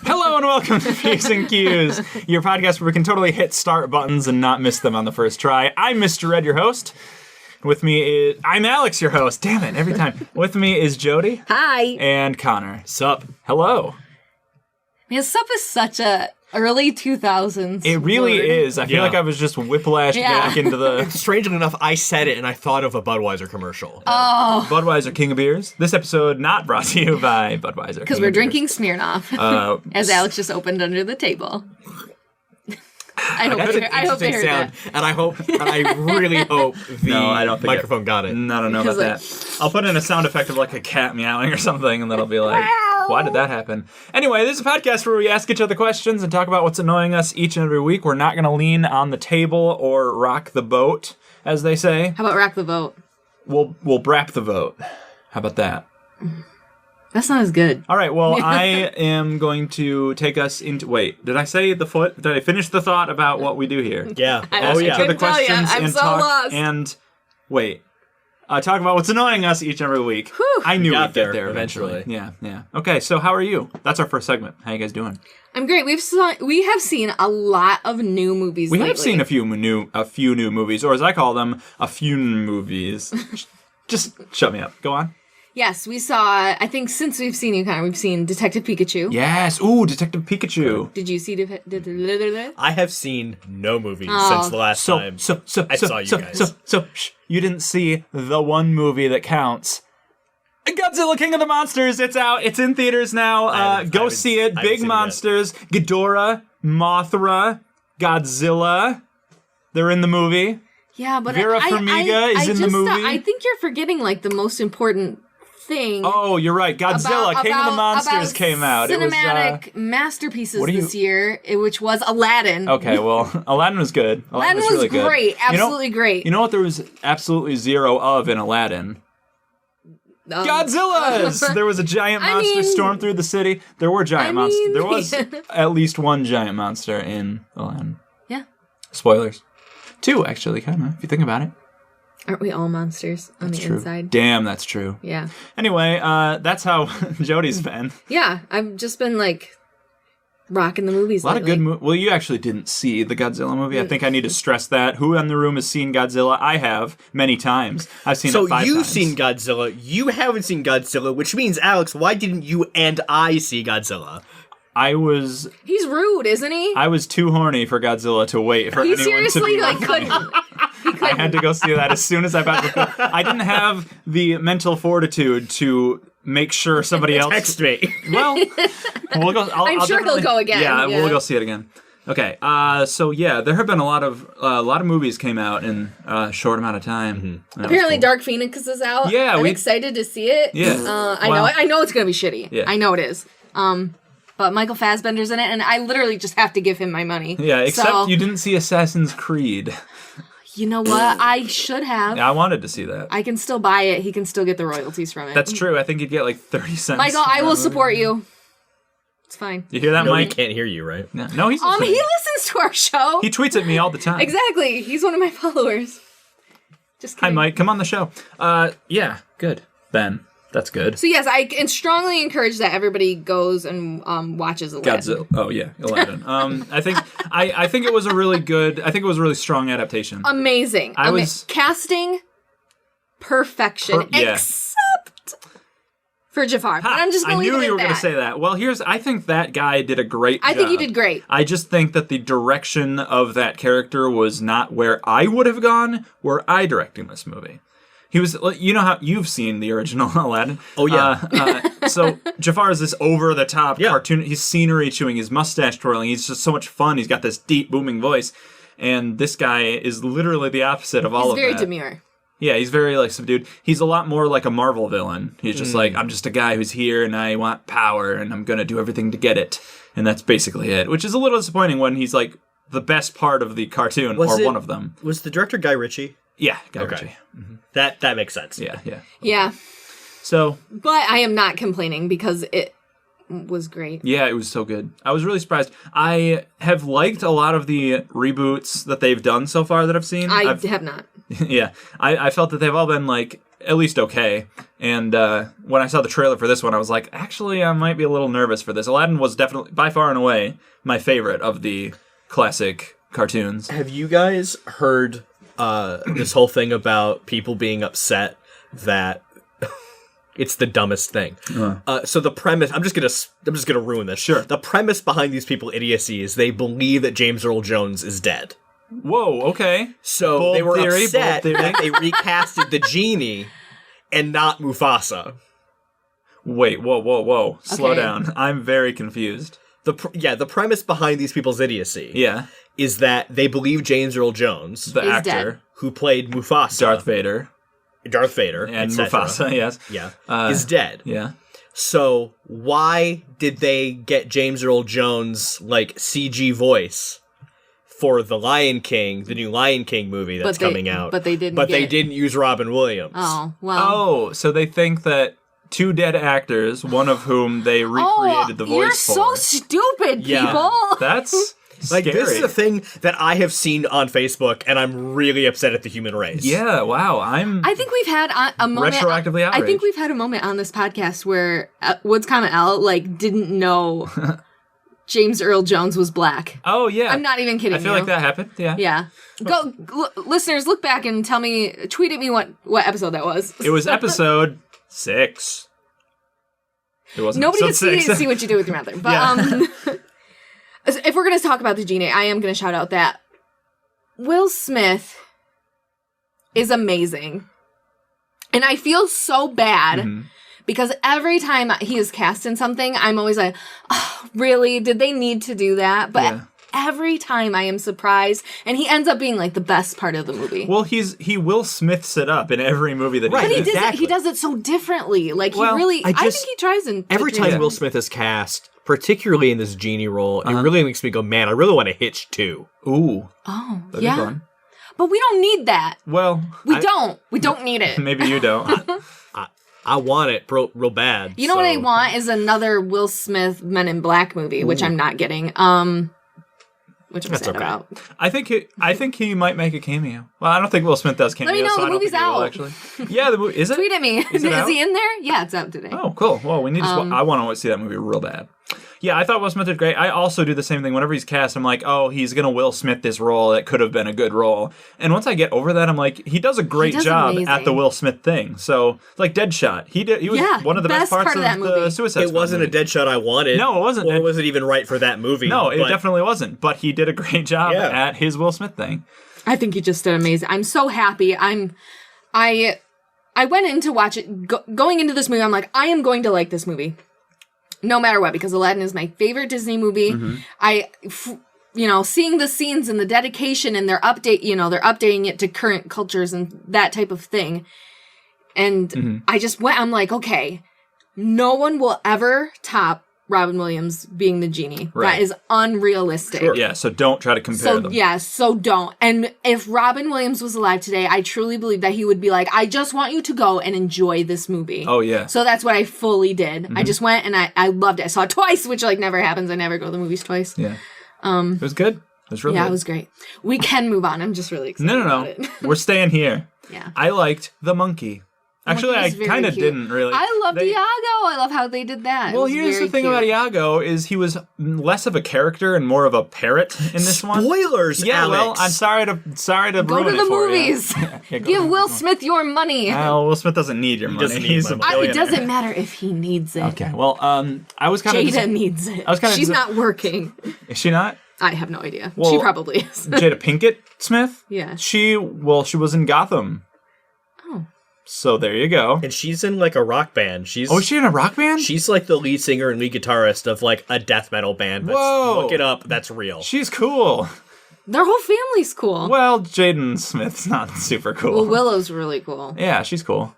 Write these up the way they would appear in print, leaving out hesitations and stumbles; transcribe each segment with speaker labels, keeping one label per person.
Speaker 1: Hello and welcome to Peeves and Qs, your podcast where we can totally hit start buttons and not miss them on the first try. I'm Mr. Red, your host. With me is... I'm Alex, your host. Damn it, every time. With me is Jody.
Speaker 2: Hi.
Speaker 1: And Connor. Sup. Hello.
Speaker 2: Man, Sup is such a early 2000s
Speaker 1: It really
Speaker 2: word.
Speaker 1: is. I feel like I was just whiplashed back into the...
Speaker 3: Strangely enough, I said it and I thought of a Budweiser commercial.
Speaker 2: Oh.
Speaker 1: Budweiser King of Beers. This episode not brought to you by Budweiser.
Speaker 2: Because we're drinking Smirnoff, as Alex just opened under the table. I hope they heard that.
Speaker 3: And I really hope the microphone got it.
Speaker 1: I don't know about that. I'll put in a sound effect of like a cat meowing or something, and that'll be like, why did that happen? Anyway, this is a podcast where we ask each other questions and talk about what's annoying us each and every week. We're not going to lean on the table or rock the boat, as they say.
Speaker 2: How about rock the vote?
Speaker 1: We'll brap the vote. How about that?
Speaker 2: That's not as good.
Speaker 1: All right, well, I am going to take us into... Wait, did I say the foot? Did I finish the thought about what we do here?
Speaker 3: Yeah.
Speaker 1: Ask each other questions
Speaker 2: I'm
Speaker 1: and
Speaker 2: so
Speaker 1: talk
Speaker 2: lost.
Speaker 1: and... Wait. Talk about what's annoying us each and every week.
Speaker 2: Whew.
Speaker 1: I knew we'd
Speaker 3: Got
Speaker 1: get
Speaker 3: there
Speaker 1: there eventually.
Speaker 3: eventually.
Speaker 1: Yeah. Okay, so how are you? That's our first segment. How you guys doing?
Speaker 2: I'm great. We have seen a lot of new movies lately.
Speaker 1: We have seen a few new movies, or as I call them, a few movies. Just shut me up. Go on.
Speaker 2: Yes, we saw, I think since we've seen you, Connor, we've seen Detective Pikachu.
Speaker 1: Yes. Ooh, Detective Pikachu.
Speaker 2: Did you see
Speaker 3: I have seen no movies since the last time I saw you guys.
Speaker 1: You didn't see the one movie that counts. Godzilla King of the Monsters. It's out. It's in theaters now. Go see it. Big monsters. Ghidorah, Mothra, Godzilla. They're in the movie.
Speaker 2: Yeah, but
Speaker 1: Vera Farmiga is in the movie.
Speaker 2: I think you're forgetting like the most important thing.
Speaker 1: Oh, you're right. Godzilla, King of the Monsters came out.
Speaker 2: Cinematic masterpieces
Speaker 1: this
Speaker 2: year, which was Aladdin.
Speaker 1: Okay, well, Aladdin was good.
Speaker 2: Aladdin was
Speaker 1: really
Speaker 2: great.
Speaker 1: Good.
Speaker 2: Absolutely great.
Speaker 1: You know what there was absolutely zero of in Aladdin? Godzillas! There was a giant monster storm through the city. There were giant monsters. There was at least one giant monster in Aladdin.
Speaker 2: Yeah.
Speaker 1: Spoilers. Two, actually, kind of, if you think about it.
Speaker 2: Aren't we all monsters on the inside?
Speaker 1: Damn, that's true.
Speaker 2: Yeah.
Speaker 1: Anyway, that's how Jody's been.
Speaker 2: Yeah, I've just been like rocking the movies.
Speaker 1: A lot of good movies. Well, you actually didn't see the Godzilla movie. I think I need to stress that. Who in the room has seen Godzilla? I have many times. I've seen it 5 times.
Speaker 3: So you've seen Godzilla. You haven't seen Godzilla, which means, Alex, why didn't you and I see Godzilla?
Speaker 2: He's rude, isn't he?
Speaker 1: I was too horny for Godzilla to wait for anyone to be
Speaker 2: seriously couldn't.
Speaker 1: I had to go see that as soon as I got the film. I didn't have the mental fortitude to make sure somebody else...
Speaker 3: Text me.
Speaker 1: Well, we'll go...
Speaker 2: I'm sure he'll go again.
Speaker 1: Yeah, we'll go see it again. Okay, so yeah, there have been a lot of movies came out in a short amount of time.
Speaker 2: Mm-hmm. Apparently, cool. Dark Phoenix is out.
Speaker 1: Yeah,
Speaker 2: I'm excited to see it.
Speaker 1: Yeah,
Speaker 2: I know it's gonna be shitty.
Speaker 1: Yeah.
Speaker 2: I know it is. But Michael Fassbender's in it, and I literally just have to give him my money.
Speaker 1: Yeah, except you didn't see Assassin's Creed.
Speaker 2: You know what? I should have.
Speaker 1: Yeah, I wanted to see that.
Speaker 2: I can still buy it. He can still get the royalties from it.
Speaker 1: That's true. I think you'd get like 30 cents.
Speaker 2: Michael, I will support you. It's fine.
Speaker 1: You hear that,
Speaker 3: no,
Speaker 1: Mike?
Speaker 3: He can't hear you, right?
Speaker 1: No, he's listening.
Speaker 2: He listens to our show.
Speaker 1: He tweets at me all the time.
Speaker 2: Exactly. He's one of my followers. Just kidding.
Speaker 1: Hi, Mike. Come on the show. Yeah, good. Ben. That's good.
Speaker 2: So yes, I strongly encourage that everybody goes and watches Aladdin.
Speaker 1: Godzilla. Oh yeah, Aladdin. I think it was a really good. I think it was a really strong adaptation.
Speaker 2: Amazing. Casting perfection, except for Jafar. But I'm just going to leave it at that.
Speaker 1: I knew you were going to say that. Well, I think that guy did a great job.
Speaker 2: I think he did great.
Speaker 1: I just think that the direction of that character was not where I would have gone were I directing this movie. He was, you know how you've seen the original Aladdin.
Speaker 3: Oh, yeah.
Speaker 1: So Jafar is this over-the-top cartoon. He's scenery chewing, his mustache twirling. He's just so much fun. He's got this deep, booming voice. And this guy is literally the opposite of all of that.
Speaker 2: He's very demure.
Speaker 1: Yeah, he's very, subdued. He's a lot more like a Marvel villain. He's just I'm just a guy who's here, and I want power, and I'm going to do everything to get it. And that's basically it. Which is a little disappointing when he's, the best part of the cartoon, one of them.
Speaker 3: Was the director Guy Ritchie?
Speaker 1: Yeah, Guy Ritchie. Mm-hmm.
Speaker 3: That makes sense.
Speaker 2: Yeah.
Speaker 1: So,
Speaker 2: but I am not complaining because it was great.
Speaker 1: Yeah, it was so good. I was really surprised. I have liked a lot of the reboots that they've done so far that I've seen.
Speaker 2: I have not.
Speaker 1: Yeah, I felt that they've all been at least okay. And when I saw the trailer for this one, I was like, actually, I might be a little nervous for this. Aladdin was definitely, by far and away, my favorite of the classic cartoons.
Speaker 3: Have you guys heard this whole thing about people being upset that it's the dumbest thing? So the premise, I'm just gonna ruin this.
Speaker 1: Sure.
Speaker 3: The premise behind these people idiocy is they believe that James Earl Jones is dead.
Speaker 1: Whoa, okay.
Speaker 3: So
Speaker 1: Bold
Speaker 3: they were
Speaker 1: theory,
Speaker 3: upset
Speaker 1: bold theory.
Speaker 3: that they recasted the genie and not Mufasa.
Speaker 1: Wait, whoa. Slow
Speaker 2: Okay.
Speaker 1: down. I'm very confused.
Speaker 3: The premise behind these people's idiocy
Speaker 1: Yeah.
Speaker 3: is that they believe James Earl Jones,
Speaker 1: The
Speaker 2: Is
Speaker 1: actor,
Speaker 2: dead.
Speaker 3: who played Mufasa,
Speaker 1: Darth Vader,
Speaker 3: and
Speaker 1: and
Speaker 3: et cetera,
Speaker 1: Mufasa, yes.
Speaker 3: is dead.
Speaker 1: Yeah.
Speaker 3: So why did they get James Earl Jones like CG voice for the Lion King, the new Lion King movie that's coming out?
Speaker 2: But they didn't.
Speaker 3: They didn't use Robin Williams.
Speaker 2: Oh well.
Speaker 1: Oh, so they think that two dead actors, one of whom they recreated the voice
Speaker 2: you're
Speaker 1: for.
Speaker 2: so stupid,
Speaker 3: Yeah.
Speaker 2: people.
Speaker 1: That's
Speaker 3: Like,
Speaker 1: scary.
Speaker 3: this is a thing that I have seen on Facebook, and I'm really upset at the human race.
Speaker 1: Yeah, wow.
Speaker 2: I think we've had a moment.
Speaker 1: Retroactively
Speaker 2: I think
Speaker 1: outraged.
Speaker 2: we've had a moment on this podcast where Woods Comet L didn't know James Earl Jones was black.
Speaker 1: Oh, yeah.
Speaker 2: I'm not even kidding
Speaker 1: I feel
Speaker 2: you.
Speaker 1: like that happened, yeah.
Speaker 2: Yeah. Go, listeners, look back and tell me, tweet at me what episode that was.
Speaker 1: It was episode 6. It wasn't
Speaker 2: Nobody
Speaker 1: episode
Speaker 2: can
Speaker 1: 6.
Speaker 2: see what you do with your mother. But
Speaker 1: Yeah.
Speaker 2: if we're going to talk about the genie, I am going to shout out that Will Smith is amazing. And I feel so bad
Speaker 1: Mm-hmm.
Speaker 2: because every time he is cast in something, I'm always like, oh, really? Did they need to do that? But
Speaker 1: Yeah.
Speaker 2: every time I am surprised, and he ends up being like the best part of the movie.
Speaker 1: Well, he Will Smiths it up in every movie that
Speaker 3: Right,
Speaker 1: he
Speaker 2: but
Speaker 1: does.
Speaker 2: he does it so differently. Like,
Speaker 1: Well,
Speaker 2: he really, I think
Speaker 3: just-
Speaker 2: he tries in
Speaker 3: Every time Will Smith is cast, particularly in this genie role, it really makes me go, man, I really want to Hitch 2.
Speaker 1: Ooh,
Speaker 2: Oh,
Speaker 1: that'd
Speaker 2: yeah.
Speaker 1: be fun.
Speaker 2: But we don't need that.
Speaker 1: Well,
Speaker 2: We don't need it.
Speaker 1: Maybe you don't.
Speaker 3: I want it real bad.
Speaker 2: You know what I
Speaker 3: so-
Speaker 2: want is another Will Smith Men in Black movie, which I'm not getting. Which I'm
Speaker 3: That's
Speaker 2: sad
Speaker 3: okay.
Speaker 2: about.
Speaker 1: I think he might make a cameo. Well, I don't think Will Smith does cameos.
Speaker 2: me know,
Speaker 1: so
Speaker 2: the
Speaker 1: I don't
Speaker 2: movie's
Speaker 1: think he will,
Speaker 2: out.
Speaker 1: actually. Yeah, the movie is it?
Speaker 2: Tweet at me.
Speaker 1: Is it out?
Speaker 2: he in there? Yeah, it's out today.
Speaker 1: Oh, cool. Well, we need to. I want to see that movie real bad. Yeah, I thought Will Smith did great. I also do the same thing. Whenever he's cast, I'm like, oh, he's going to Will Smith this role that could have been a good role. And once I get over that, I'm like, he does a great
Speaker 2: does
Speaker 1: job
Speaker 2: amazing.
Speaker 1: at the Will Smith thing. So, like Deadshot. He was
Speaker 2: Yeah,
Speaker 1: one of the best
Speaker 2: best
Speaker 1: parts
Speaker 2: part of that
Speaker 1: the
Speaker 2: movie.
Speaker 1: Suicide
Speaker 3: It
Speaker 1: Squad
Speaker 3: wasn't
Speaker 1: movie.
Speaker 3: a Deadshot I wanted.
Speaker 1: No, it wasn't.
Speaker 3: Or was it even right for that movie?
Speaker 1: No, it
Speaker 3: But
Speaker 1: definitely wasn't. But he did a great job
Speaker 3: Yeah.
Speaker 1: at his Will Smith thing.
Speaker 2: I think he just did amazing. I'm so happy. I went in to watch it. Going into this movie, I'm like, I am going to like this movie. No matter what, because Aladdin is my favorite Disney movie. Seeing the scenes and the dedication and they're updating it to current cultures and that type of thing. And I just went, I'm like, okay, no one will ever top Robin Williams being the genie.
Speaker 1: Right.
Speaker 2: That is unrealistic.
Speaker 3: Sure.
Speaker 1: Yeah, so don't try to compare them.
Speaker 2: So don't. And if Robin Williams was alive today, I truly believe that he would be like, I just want you to go and enjoy this movie.
Speaker 1: Oh, yeah.
Speaker 2: So that's what I fully did. I just went and I loved it. I saw it twice, which never happens. I never go to the movies twice.
Speaker 1: Yeah. It was good. It was really
Speaker 2: Yeah,
Speaker 1: good.
Speaker 2: it was great. We can move on. I'm just really excited
Speaker 1: No.
Speaker 2: about it.
Speaker 1: We're staying here.
Speaker 2: Yeah.
Speaker 1: I liked the monkey. Actually, I
Speaker 2: Monkey's very
Speaker 1: kind of
Speaker 2: cute.
Speaker 1: didn't really.
Speaker 2: I loved Iago. I love how they did that.
Speaker 1: Well, here's the thing about Iago is he was less of a character and more of a parrot in this one.
Speaker 3: Spoilers,
Speaker 1: Yeah,
Speaker 3: Alex.
Speaker 1: well, I'm sorry to
Speaker 2: Go
Speaker 1: ruin
Speaker 2: to the
Speaker 1: it for
Speaker 2: movies.
Speaker 1: you. Yeah, go
Speaker 2: Give
Speaker 1: to
Speaker 2: Will
Speaker 1: the-
Speaker 2: Smith your money.
Speaker 1: Will Smith doesn't need your money.
Speaker 3: doesn't need
Speaker 1: He's
Speaker 3: my
Speaker 1: a
Speaker 3: money.
Speaker 2: It
Speaker 1: billionaire.
Speaker 2: doesn't matter if he needs it.
Speaker 1: Okay, well, I was kind
Speaker 2: Jada
Speaker 1: of.
Speaker 2: needs it.
Speaker 1: was kinda
Speaker 2: She's
Speaker 1: dis-
Speaker 2: not working.
Speaker 1: Is she not?
Speaker 2: I have no idea.
Speaker 1: Well,
Speaker 2: she probably is.
Speaker 1: Jada Pinkett Smith?
Speaker 2: Yeah.
Speaker 1: She was in Gotham.
Speaker 2: Oh.
Speaker 1: So there you go.
Speaker 3: And she's in like a rock band.
Speaker 1: Oh, is she in a rock band?
Speaker 3: She's like the lead singer and lead guitarist of like a death metal band.
Speaker 1: Whoa.
Speaker 3: Look it up. That's real.
Speaker 1: She's cool.
Speaker 2: Their whole family's cool.
Speaker 1: Well, Jaden Smith's not super cool.
Speaker 2: Well, Willow's really cool.
Speaker 1: Yeah, she's cool.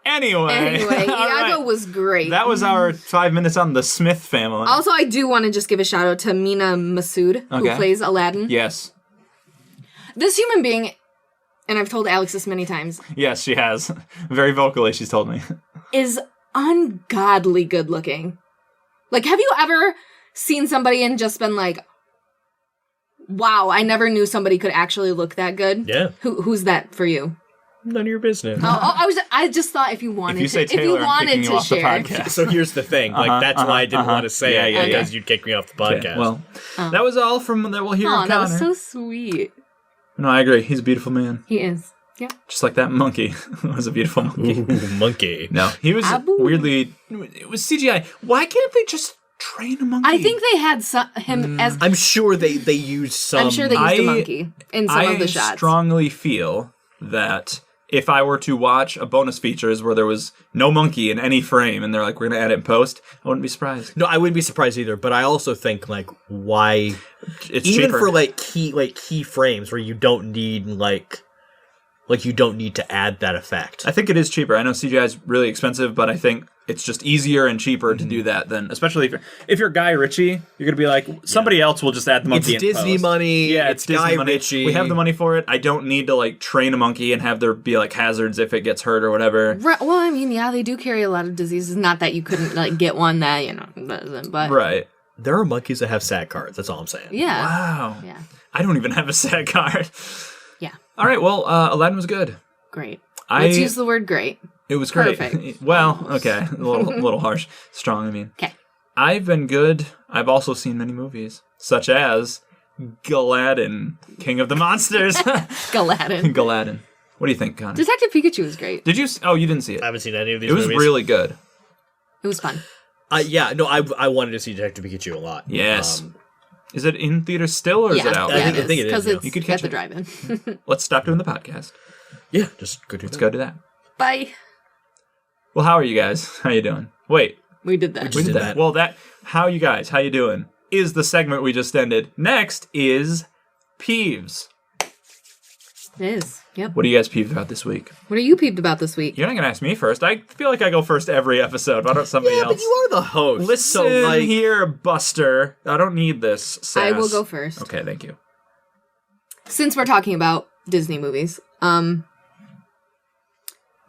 Speaker 1: Anyway,
Speaker 2: Anyway,
Speaker 1: all right.
Speaker 2: Iago was great.
Speaker 1: That was our 5 minutes on the Smith family.
Speaker 2: Also, I do want to just give a shout out to Mina Masood, who
Speaker 1: Okay.
Speaker 2: plays Aladdin.
Speaker 1: Yes.
Speaker 2: This human being, and I've told Alex this many times,
Speaker 1: Yes, she has. Very vocally, she's told me.
Speaker 2: is ungodly good looking. Like, have you ever seen somebody and just been like, wow, I never knew somebody could actually look that good?
Speaker 3: Yeah.
Speaker 2: Who's that for you?
Speaker 3: none of your business.
Speaker 2: I just thought if you wanted
Speaker 1: If you say
Speaker 2: to,
Speaker 1: Taylor, I'm kicking you
Speaker 2: to
Speaker 1: off the
Speaker 2: share.
Speaker 1: podcast.
Speaker 3: So here's the thing. Like, that's why I didn't want to say it, because you'd kick me off the podcast.
Speaker 1: Okay, well, that was all from that we'll hear of
Speaker 2: Oh, that was
Speaker 1: Connor.
Speaker 2: so sweet.
Speaker 1: No, I agree. He's a beautiful man.
Speaker 2: He is. Yeah.
Speaker 1: Just like that monkey was a beautiful monkey.
Speaker 3: Ooh, monkey.
Speaker 1: No, he was
Speaker 2: Abu.
Speaker 1: weirdly... It was CGI. Why can't they just train a monkey?
Speaker 2: I think they had him as...
Speaker 3: I'm sure they used some...
Speaker 2: I'm sure they used a monkey in some of the shots.
Speaker 1: I strongly feel that if I were to watch a bonus features where there was no monkey in any frame and they're like, we're going to add it in post, I wouldn't be surprised.
Speaker 3: No, I wouldn't be surprised either, but I also think, like, why...
Speaker 1: It's
Speaker 3: even
Speaker 1: cheaper.
Speaker 3: for, key frames where you don't need, you don't need to add that effect.
Speaker 1: I think it is cheaper. I know CGI is really expensive, but I think it's just easier and cheaper to do that than, especially if you're Guy Ritchie, you're gonna be like, somebody else will just add the monkey.
Speaker 3: It's
Speaker 1: in
Speaker 3: Disney
Speaker 1: post.
Speaker 3: money.
Speaker 1: Yeah,
Speaker 3: it's
Speaker 1: Disney
Speaker 3: Guy
Speaker 1: money.
Speaker 3: Ritchie.
Speaker 1: We have the money for it. I don't need to train a monkey and have there be hazards if it gets hurt or whatever.
Speaker 2: Right, well, I mean, yeah, they do carry a lot of diseases. Not that you couldn't get one that doesn't, but
Speaker 1: Right.
Speaker 3: There are monkeys that have SAT cards. That's all I'm saying.
Speaker 2: yeah,
Speaker 1: Wow.
Speaker 2: yeah,
Speaker 1: I don't even have a SAT card.
Speaker 2: yeah.
Speaker 1: All right. Well, Aladdin was good.
Speaker 2: Great. Let's use the word great.
Speaker 1: It was great.
Speaker 2: Perfect.
Speaker 1: Well, okay, a little harsh, strong. I mean,
Speaker 2: Okay.
Speaker 1: I've been good. I've also seen many movies, such as Aladdin, King of the Monsters.
Speaker 2: Aladdin.
Speaker 1: Aladdin. What do you think, Connor?
Speaker 2: Detective Pikachu was great.
Speaker 1: Did you? Oh, you didn't see it.
Speaker 3: I haven't seen any of these
Speaker 1: It was
Speaker 3: movies.
Speaker 1: really good.
Speaker 2: It was fun.
Speaker 3: Yeah, no, I wanted to see Detective Pikachu a lot.
Speaker 1: Yes. Is it in theaters still, or is it out?
Speaker 3: I think it is,
Speaker 2: because
Speaker 3: yeah.
Speaker 2: it's
Speaker 1: You could
Speaker 2: at
Speaker 1: catch
Speaker 2: the
Speaker 1: it.
Speaker 2: drive-in.
Speaker 1: Let's stop doing the podcast.
Speaker 3: Yeah, just go do
Speaker 1: Let's go do that.
Speaker 2: Bye.
Speaker 1: Well, how are you guys? How you doing? Wait,
Speaker 2: We did that.
Speaker 1: we
Speaker 3: did
Speaker 1: did
Speaker 3: that.
Speaker 1: Well, how you guys? How you doing? Is the segment we just ended. Next is Peeves.
Speaker 2: It is. Yep.
Speaker 1: What are you guys peeved about this week?
Speaker 2: What are you peeved about this week?
Speaker 1: You're not gonna ask me first. I feel like I go first every episode. Why don't somebody
Speaker 3: Yeah,
Speaker 1: else?
Speaker 3: but you are the host.
Speaker 1: Listen here, Buster. I don't need this sass.
Speaker 2: I will go first.
Speaker 1: Okay, thank you.
Speaker 2: Since we're talking about Disney movies,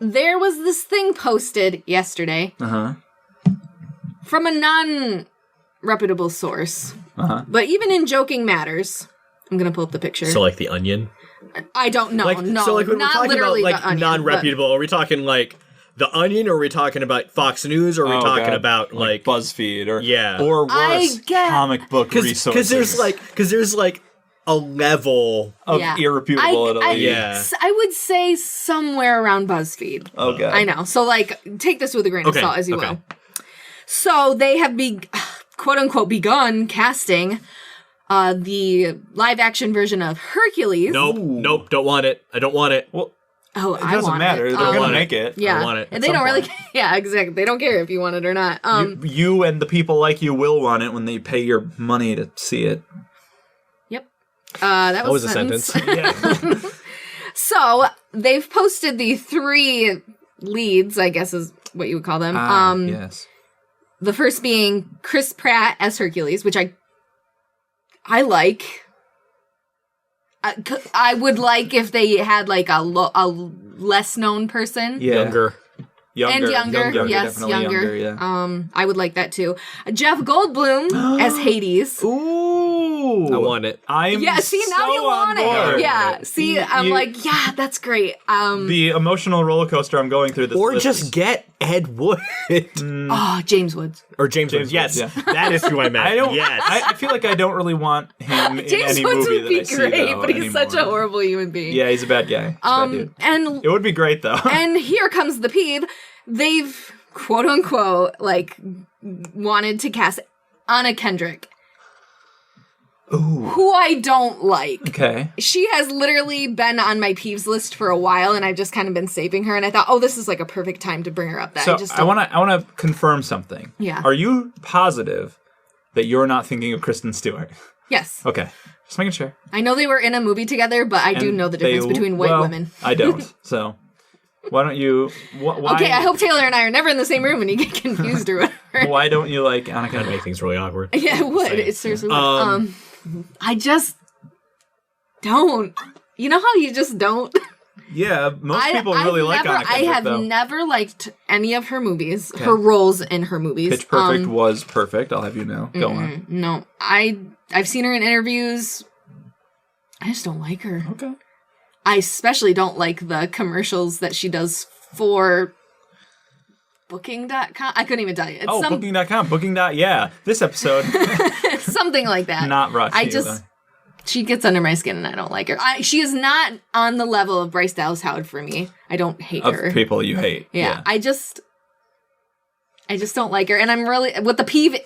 Speaker 2: there was this thing posted yesterday from a non-reputable source. But even in joking matters, I'm gonna pull up the picture.
Speaker 3: So, like, The Onion?
Speaker 2: I don't know. No,
Speaker 3: so, like, when we're
Speaker 2: not
Speaker 3: talking
Speaker 2: literally
Speaker 3: about, like,
Speaker 2: The Onion,
Speaker 3: non-reputable, are we talking, like, The Onion, or are we talking about Fox News, or are we talking about, like...
Speaker 1: BuzzFeed, or
Speaker 3: Yeah.
Speaker 1: or worse,
Speaker 2: I get-
Speaker 1: comic book resources.
Speaker 3: Because there's, like, a level...
Speaker 1: of
Speaker 2: Yeah.
Speaker 1: irreputable at least.
Speaker 3: Yeah.
Speaker 2: I would say somewhere around BuzzFeed.
Speaker 1: Oh god.
Speaker 2: I know. So, take this with a grain of
Speaker 3: Okay,
Speaker 2: salt, as you
Speaker 3: okay.
Speaker 2: will. So they have quote unquote begun casting the live action version of Hercules.
Speaker 3: Nope, don't want it. I don't want it.
Speaker 1: Well,
Speaker 2: Oh,
Speaker 1: it doesn't matter. They're gonna make it.
Speaker 2: Yeah,
Speaker 3: I want it
Speaker 2: and
Speaker 3: at
Speaker 2: they
Speaker 3: some
Speaker 2: don't really.
Speaker 3: point.
Speaker 2: Yeah, exactly. They don't care if you want it or not.
Speaker 1: You and the people like you will want it when they pay your money to see it.
Speaker 2: Yep. That was
Speaker 3: a sentence.
Speaker 1: Yeah.
Speaker 2: So they've posted the 3 leads, I guess is what you would call them.
Speaker 1: Yes.
Speaker 2: The first being Chris Pratt as Hercules, which I like. I would like if they had a less known person.
Speaker 1: Yeah.
Speaker 3: Younger.
Speaker 2: And younger, yes,
Speaker 1: definitely
Speaker 2: younger.
Speaker 1: Yeah.
Speaker 2: I would like that too. Jeff Goldblum as Hades.
Speaker 1: Ooh.
Speaker 3: I want it.
Speaker 1: I'm
Speaker 2: Yeah, see, now
Speaker 1: so
Speaker 2: you want
Speaker 1: on board.
Speaker 2: it. Yeah, see, I'm
Speaker 1: You-
Speaker 2: like, yeah, that's great.
Speaker 1: The emotional roller coaster I'm going through this
Speaker 3: Or
Speaker 1: list
Speaker 3: just
Speaker 1: is-
Speaker 3: get Ed Wood.
Speaker 2: Oh, James Woods.
Speaker 3: Or James Woods.
Speaker 1: Woods,
Speaker 3: Yes,
Speaker 1: yeah.
Speaker 3: that is who I meant.
Speaker 1: I don't.
Speaker 3: Yes.
Speaker 1: I feel like I don't really want him in
Speaker 2: James
Speaker 1: any
Speaker 2: Woods
Speaker 1: movie
Speaker 2: would be
Speaker 1: that I
Speaker 2: great,
Speaker 1: see, though,
Speaker 2: but he's such a
Speaker 1: anymore.
Speaker 2: horrible human being.
Speaker 1: Yeah, he's a bad guy. He's a bad dude.
Speaker 2: And
Speaker 1: It would be great though.
Speaker 2: and here comes the peeve. They've quote unquote wanted to cast Anna Kendrick, who I don't like.
Speaker 1: Okay.
Speaker 2: She has literally been on my peeves list for a while, and I've just kind of been saving her. And I thought, oh, this is a perfect time to bring her up. That
Speaker 1: So
Speaker 2: I just
Speaker 1: I
Speaker 2: don't.
Speaker 1: want to confirm something.
Speaker 2: Yeah.
Speaker 1: Are you positive that you're not thinking of Kristen Stewart?
Speaker 2: Yes,
Speaker 1: Okay. Just making sure.
Speaker 2: I know they were in a movie together, but I do
Speaker 1: And
Speaker 2: know the difference
Speaker 1: they-
Speaker 2: between white
Speaker 1: well,
Speaker 2: women.
Speaker 1: I don't. So why don't you? Why,
Speaker 2: Okay, I hope Taylor and I are never in the same room and you get confused or whatever.
Speaker 1: Why don't you like Anna
Speaker 3: That'd
Speaker 1: Kendrick?
Speaker 3: make things really awkward.
Speaker 2: Yeah, it would. It seriously would. I just don't. You know how you just don't?
Speaker 1: Yeah, most people really like Anna Kendrick,
Speaker 2: I have
Speaker 1: though.
Speaker 2: never liked any of her movies, her roles in her movies.
Speaker 1: Pitch Perfect was perfect. I'll have you know. Go on.
Speaker 2: No, I've seen her in interviews. I just don't like her.
Speaker 1: Okay.
Speaker 2: I especially don't like the commercials that she does for Booking.com. I couldn't even tell you. It's
Speaker 1: Booking.com. Yeah. This episode.
Speaker 2: something like that.
Speaker 1: Not brought to you, though.
Speaker 2: She gets under my skin and I don't like her. She is not on the level of Bryce Dallas Howard for me. I don't hate her.
Speaker 1: Of people you hate.
Speaker 2: Yeah. I just don't like her. And I'm really, with the peeve,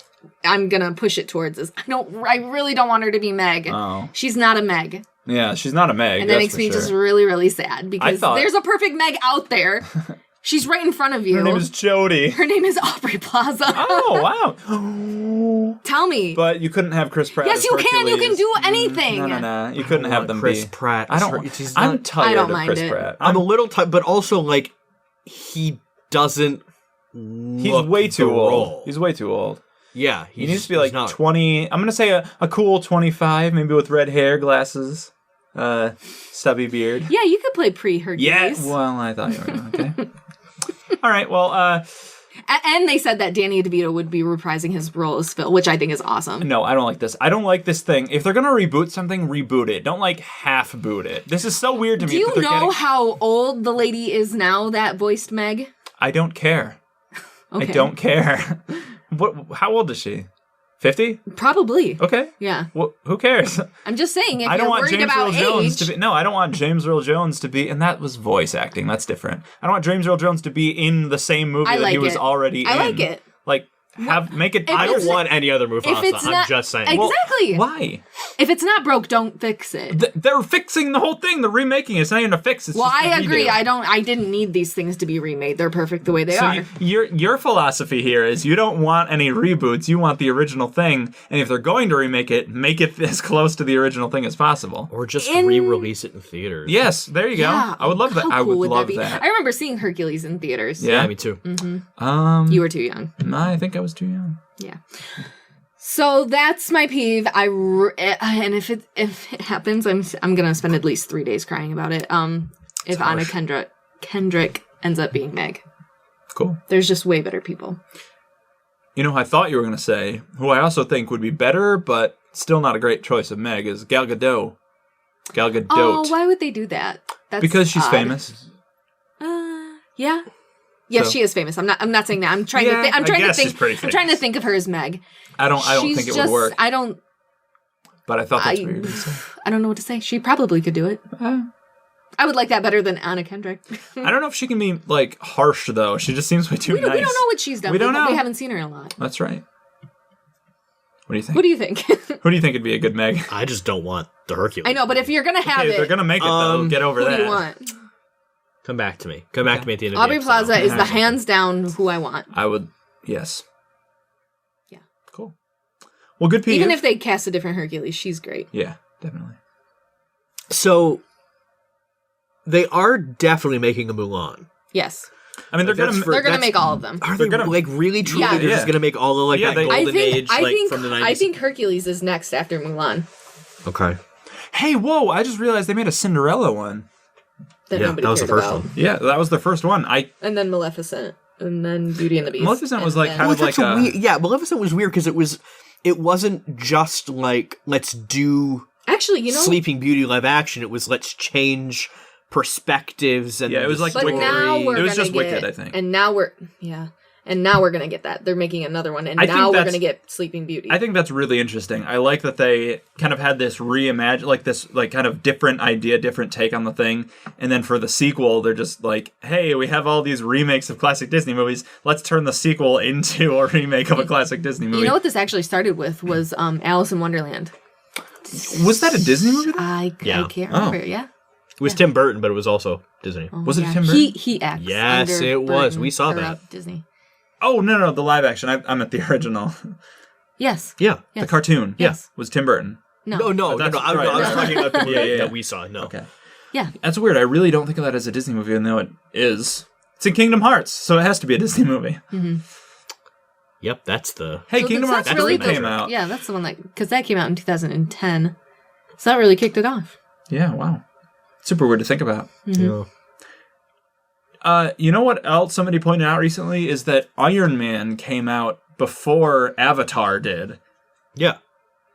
Speaker 2: I'm going to push it towards this. I really don't want her to be Meg.
Speaker 1: Oh.
Speaker 2: She's not a Meg.
Speaker 1: Yeah, she's not a Meg.
Speaker 2: And that makes me just really, really sad because there's a perfect Meg out there. She's right in front of you.
Speaker 1: Her name is Jody.
Speaker 2: Her name is Aubrey Plaza.
Speaker 1: Oh, wow.
Speaker 2: Tell me.
Speaker 1: But you couldn't have Chris Pratt.
Speaker 2: Yes, you can. You can do anything.
Speaker 1: No. You couldn't have them
Speaker 3: Chris
Speaker 1: be.
Speaker 3: Pratt.
Speaker 1: I'm tired of Chris Pratt.
Speaker 3: I'm a little tired, but also, like, he doesn't
Speaker 1: He's way too old. He's way too old.
Speaker 3: Yeah.
Speaker 1: He needs to be like 20. I'm going to say a cool 25, maybe with red hair, glasses, stubby beard.
Speaker 2: Yeah, you could play pre-Hercules.
Speaker 1: Yeah, well, I thought you were. Okay. All right, well,
Speaker 2: and they said that Danny DeVito would be reprising his role as Phil, which I think is awesome.
Speaker 1: No, I don't like this. I don't like this thing. If they're going to reboot something, reboot it. Don't, like, half-boot it. This is so weird to me.
Speaker 2: Do you know how old the lady is now that voiced Meg?
Speaker 1: I don't care.
Speaker 2: Okay.
Speaker 1: I don't care. How old is she? 50?
Speaker 2: Probably.
Speaker 1: Okay.
Speaker 2: Yeah.
Speaker 1: Well, who cares?
Speaker 2: I'm just saying, if
Speaker 1: I don't
Speaker 2: you're
Speaker 1: want
Speaker 2: worried
Speaker 1: James
Speaker 2: about
Speaker 1: Earl Jones
Speaker 2: age...
Speaker 1: to be. No, I don't want James Earl Jones to be. And that was voice acting. That's different. I don't want James Earl Jones to be in the same movie that he was already in.
Speaker 2: I like it.
Speaker 1: Like, make it.
Speaker 3: I don't want any other Mufasa. I'm just saying.
Speaker 2: Exactly.
Speaker 1: Well, why?
Speaker 2: If it's not broke, don't fix it.
Speaker 1: They're fixing the whole thing. They're remaking it. It's not even a fix. It's just
Speaker 2: I
Speaker 1: a
Speaker 2: agree.
Speaker 1: redo.
Speaker 2: I didn't need these things to be remade. They're perfect the way they are.
Speaker 1: Your philosophy here is you don't want any reboots. You want the original thing. And if they're going to remake it, make it as close to the original thing as possible.
Speaker 3: Or just re-release it in theaters.
Speaker 1: Yes, there you go.
Speaker 2: Yeah,
Speaker 1: I would love that.
Speaker 2: How
Speaker 1: I would
Speaker 2: cool
Speaker 1: love
Speaker 2: that.
Speaker 1: that.
Speaker 2: I remember seeing Hercules in theaters.
Speaker 1: Yeah,
Speaker 3: me too.
Speaker 2: Mm-hmm. You were too young.
Speaker 1: No, I think I was too young.
Speaker 2: Yeah. So that's my peeve. And if it happens, I'm gonna spend at least 3 days crying about it. If Anna Kendrick ends up being Meg.
Speaker 1: Cool.
Speaker 2: There's just way better people.
Speaker 1: You know who I thought you were gonna say, who I also think would be better, but still not a great choice of Meg, is Gal Gadot. Gal Gadot.
Speaker 2: Oh, why would they do that? That's
Speaker 1: because she's
Speaker 2: odd.
Speaker 1: famous.
Speaker 2: Yeah. Yes, she is famous. I'm not saying that. I'm trying to think. I'm trying to think of her as Meg.
Speaker 1: I don't think it would work.
Speaker 2: I don't.
Speaker 1: But I thought that's what you were going to say.
Speaker 2: I don't know what to say. She probably could do it. I would like that better than Anna Kendrick.
Speaker 1: I don't know if she can be like harsh though. She just seems way too nice.
Speaker 2: We don't know what she's done.
Speaker 1: We don't know.
Speaker 2: We haven't seen her in a lot.
Speaker 1: That's right. What do you think?
Speaker 2: What do you think?
Speaker 1: Who do you think would be a good Meg?
Speaker 3: I just don't want the Hercules.
Speaker 2: I know, but if you're gonna have
Speaker 1: if they're gonna make it though, get over that.
Speaker 2: Who do you want?
Speaker 3: Come back to me. Come back to me at the end of
Speaker 2: Aubrey
Speaker 3: the
Speaker 2: Plaza is the hands down who I want.
Speaker 1: I would, yes.
Speaker 2: Yeah.
Speaker 1: Cool. Well, good peeve.
Speaker 2: Even if they cast a different Hercules, she's great.
Speaker 1: Yeah, definitely.
Speaker 3: So, they are definitely making a Mulan.
Speaker 2: Yes.
Speaker 1: I mean, they're
Speaker 2: gonna make all of them.
Speaker 3: Are they gonna like really truly? They're just gonna make all of like that golden age from the 90s.
Speaker 2: I think Hercules is next after Mulan.
Speaker 3: Okay.
Speaker 1: Hey, whoa! I just realized they made a Cinderella one.
Speaker 2: That
Speaker 3: was the first one.
Speaker 1: Yeah, that was the first one.
Speaker 2: And then Maleficent, and then Beauty and the Beast.
Speaker 1: Maleficent was like kind of like a
Speaker 3: Maleficent was weird because it wasn't just like let's do Sleeping Beauty live action. It was let's change perspectives and
Speaker 1: it was like
Speaker 2: but
Speaker 1: Wicked.
Speaker 2: Now we're
Speaker 1: it was
Speaker 2: gonna
Speaker 1: just Wicked, I think.
Speaker 2: And now we're gonna get that. They're making another one, and now we're gonna get Sleeping Beauty.
Speaker 1: I think that's really interesting. I like that they kind of had this this kind of different idea, different take on the thing, and then for the sequel, they're just like, hey, we have all these remakes of classic Disney movies. Let's turn the sequel into a remake of a classic Disney movie.
Speaker 2: You know what this actually started with was Alice in Wonderland.
Speaker 1: Was that a Disney movie?
Speaker 2: I can't remember. Yeah.
Speaker 3: It was Tim Burton, but it was also Disney.
Speaker 1: Was it Tim Burton?
Speaker 2: He acts.
Speaker 3: Yes,
Speaker 2: under
Speaker 3: it was.
Speaker 2: Burton
Speaker 3: We saw that.
Speaker 2: Disney.
Speaker 1: Oh no, the live action. I'm at the original.
Speaker 2: Yes.
Speaker 3: Yeah.
Speaker 1: The cartoon.
Speaker 2: Yes.
Speaker 1: Was Tim Burton.
Speaker 3: No. I was talking about the movie that we saw. No.
Speaker 1: Okay.
Speaker 2: Yeah.
Speaker 1: That's weird. I really don't think of that as a Disney movie, even though it is. It's in Kingdom Hearts, so it has to be a Disney movie.
Speaker 2: Mm-hmm.
Speaker 3: Yep, that's the.
Speaker 1: Hey, Kingdom Hearts 3 came out.
Speaker 2: Yeah, that's the one because that came out in 2010. So that really kicked it off.
Speaker 1: Yeah. Wow. Super weird to think about.
Speaker 2: Mm-hmm.
Speaker 3: Yeah.
Speaker 1: You know what else somebody pointed out recently is that Iron Man came out before Avatar did.
Speaker 3: Yeah.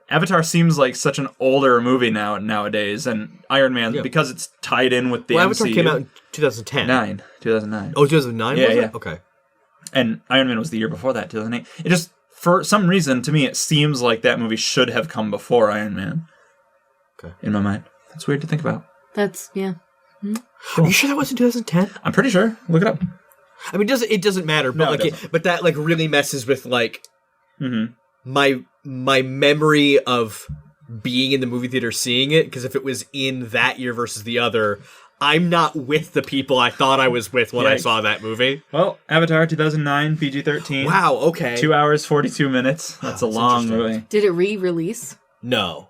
Speaker 1: Avatar seems like such an older movie nowadays, and Iron Man, because it's tied in with the MCU.
Speaker 3: Avatar came out in 2010.
Speaker 1: 2009.
Speaker 3: Oh, 2009?
Speaker 1: Yeah,
Speaker 3: was
Speaker 1: yeah.
Speaker 3: It? Okay.
Speaker 1: And Iron Man was the year before that, 2008. It just, for some reason, to me, it seems like that movie should have come before Iron Man.
Speaker 3: Okay.
Speaker 1: In my mind. That's weird to think about.
Speaker 2: That's, yeah.
Speaker 3: Cool. Are you sure that was in 2010?
Speaker 1: I'm pretty sure. Look it up.
Speaker 3: I mean, it doesn't matter, but
Speaker 1: No,
Speaker 3: like,
Speaker 1: it doesn't.
Speaker 3: but that like really messes with like
Speaker 1: Mm-hmm.
Speaker 3: my memory of being in the movie theater seeing it. Because if it was in that year versus the other, I'm not with the people I thought I was with when I
Speaker 1: Yikes.
Speaker 3: saw that movie.
Speaker 1: Well, Avatar 2009, PG-13.
Speaker 3: Wow. Okay.
Speaker 1: 2 hours, 42 minutes. That's a long
Speaker 3: interesting.
Speaker 1: movie.
Speaker 2: Did it re-release?
Speaker 3: No.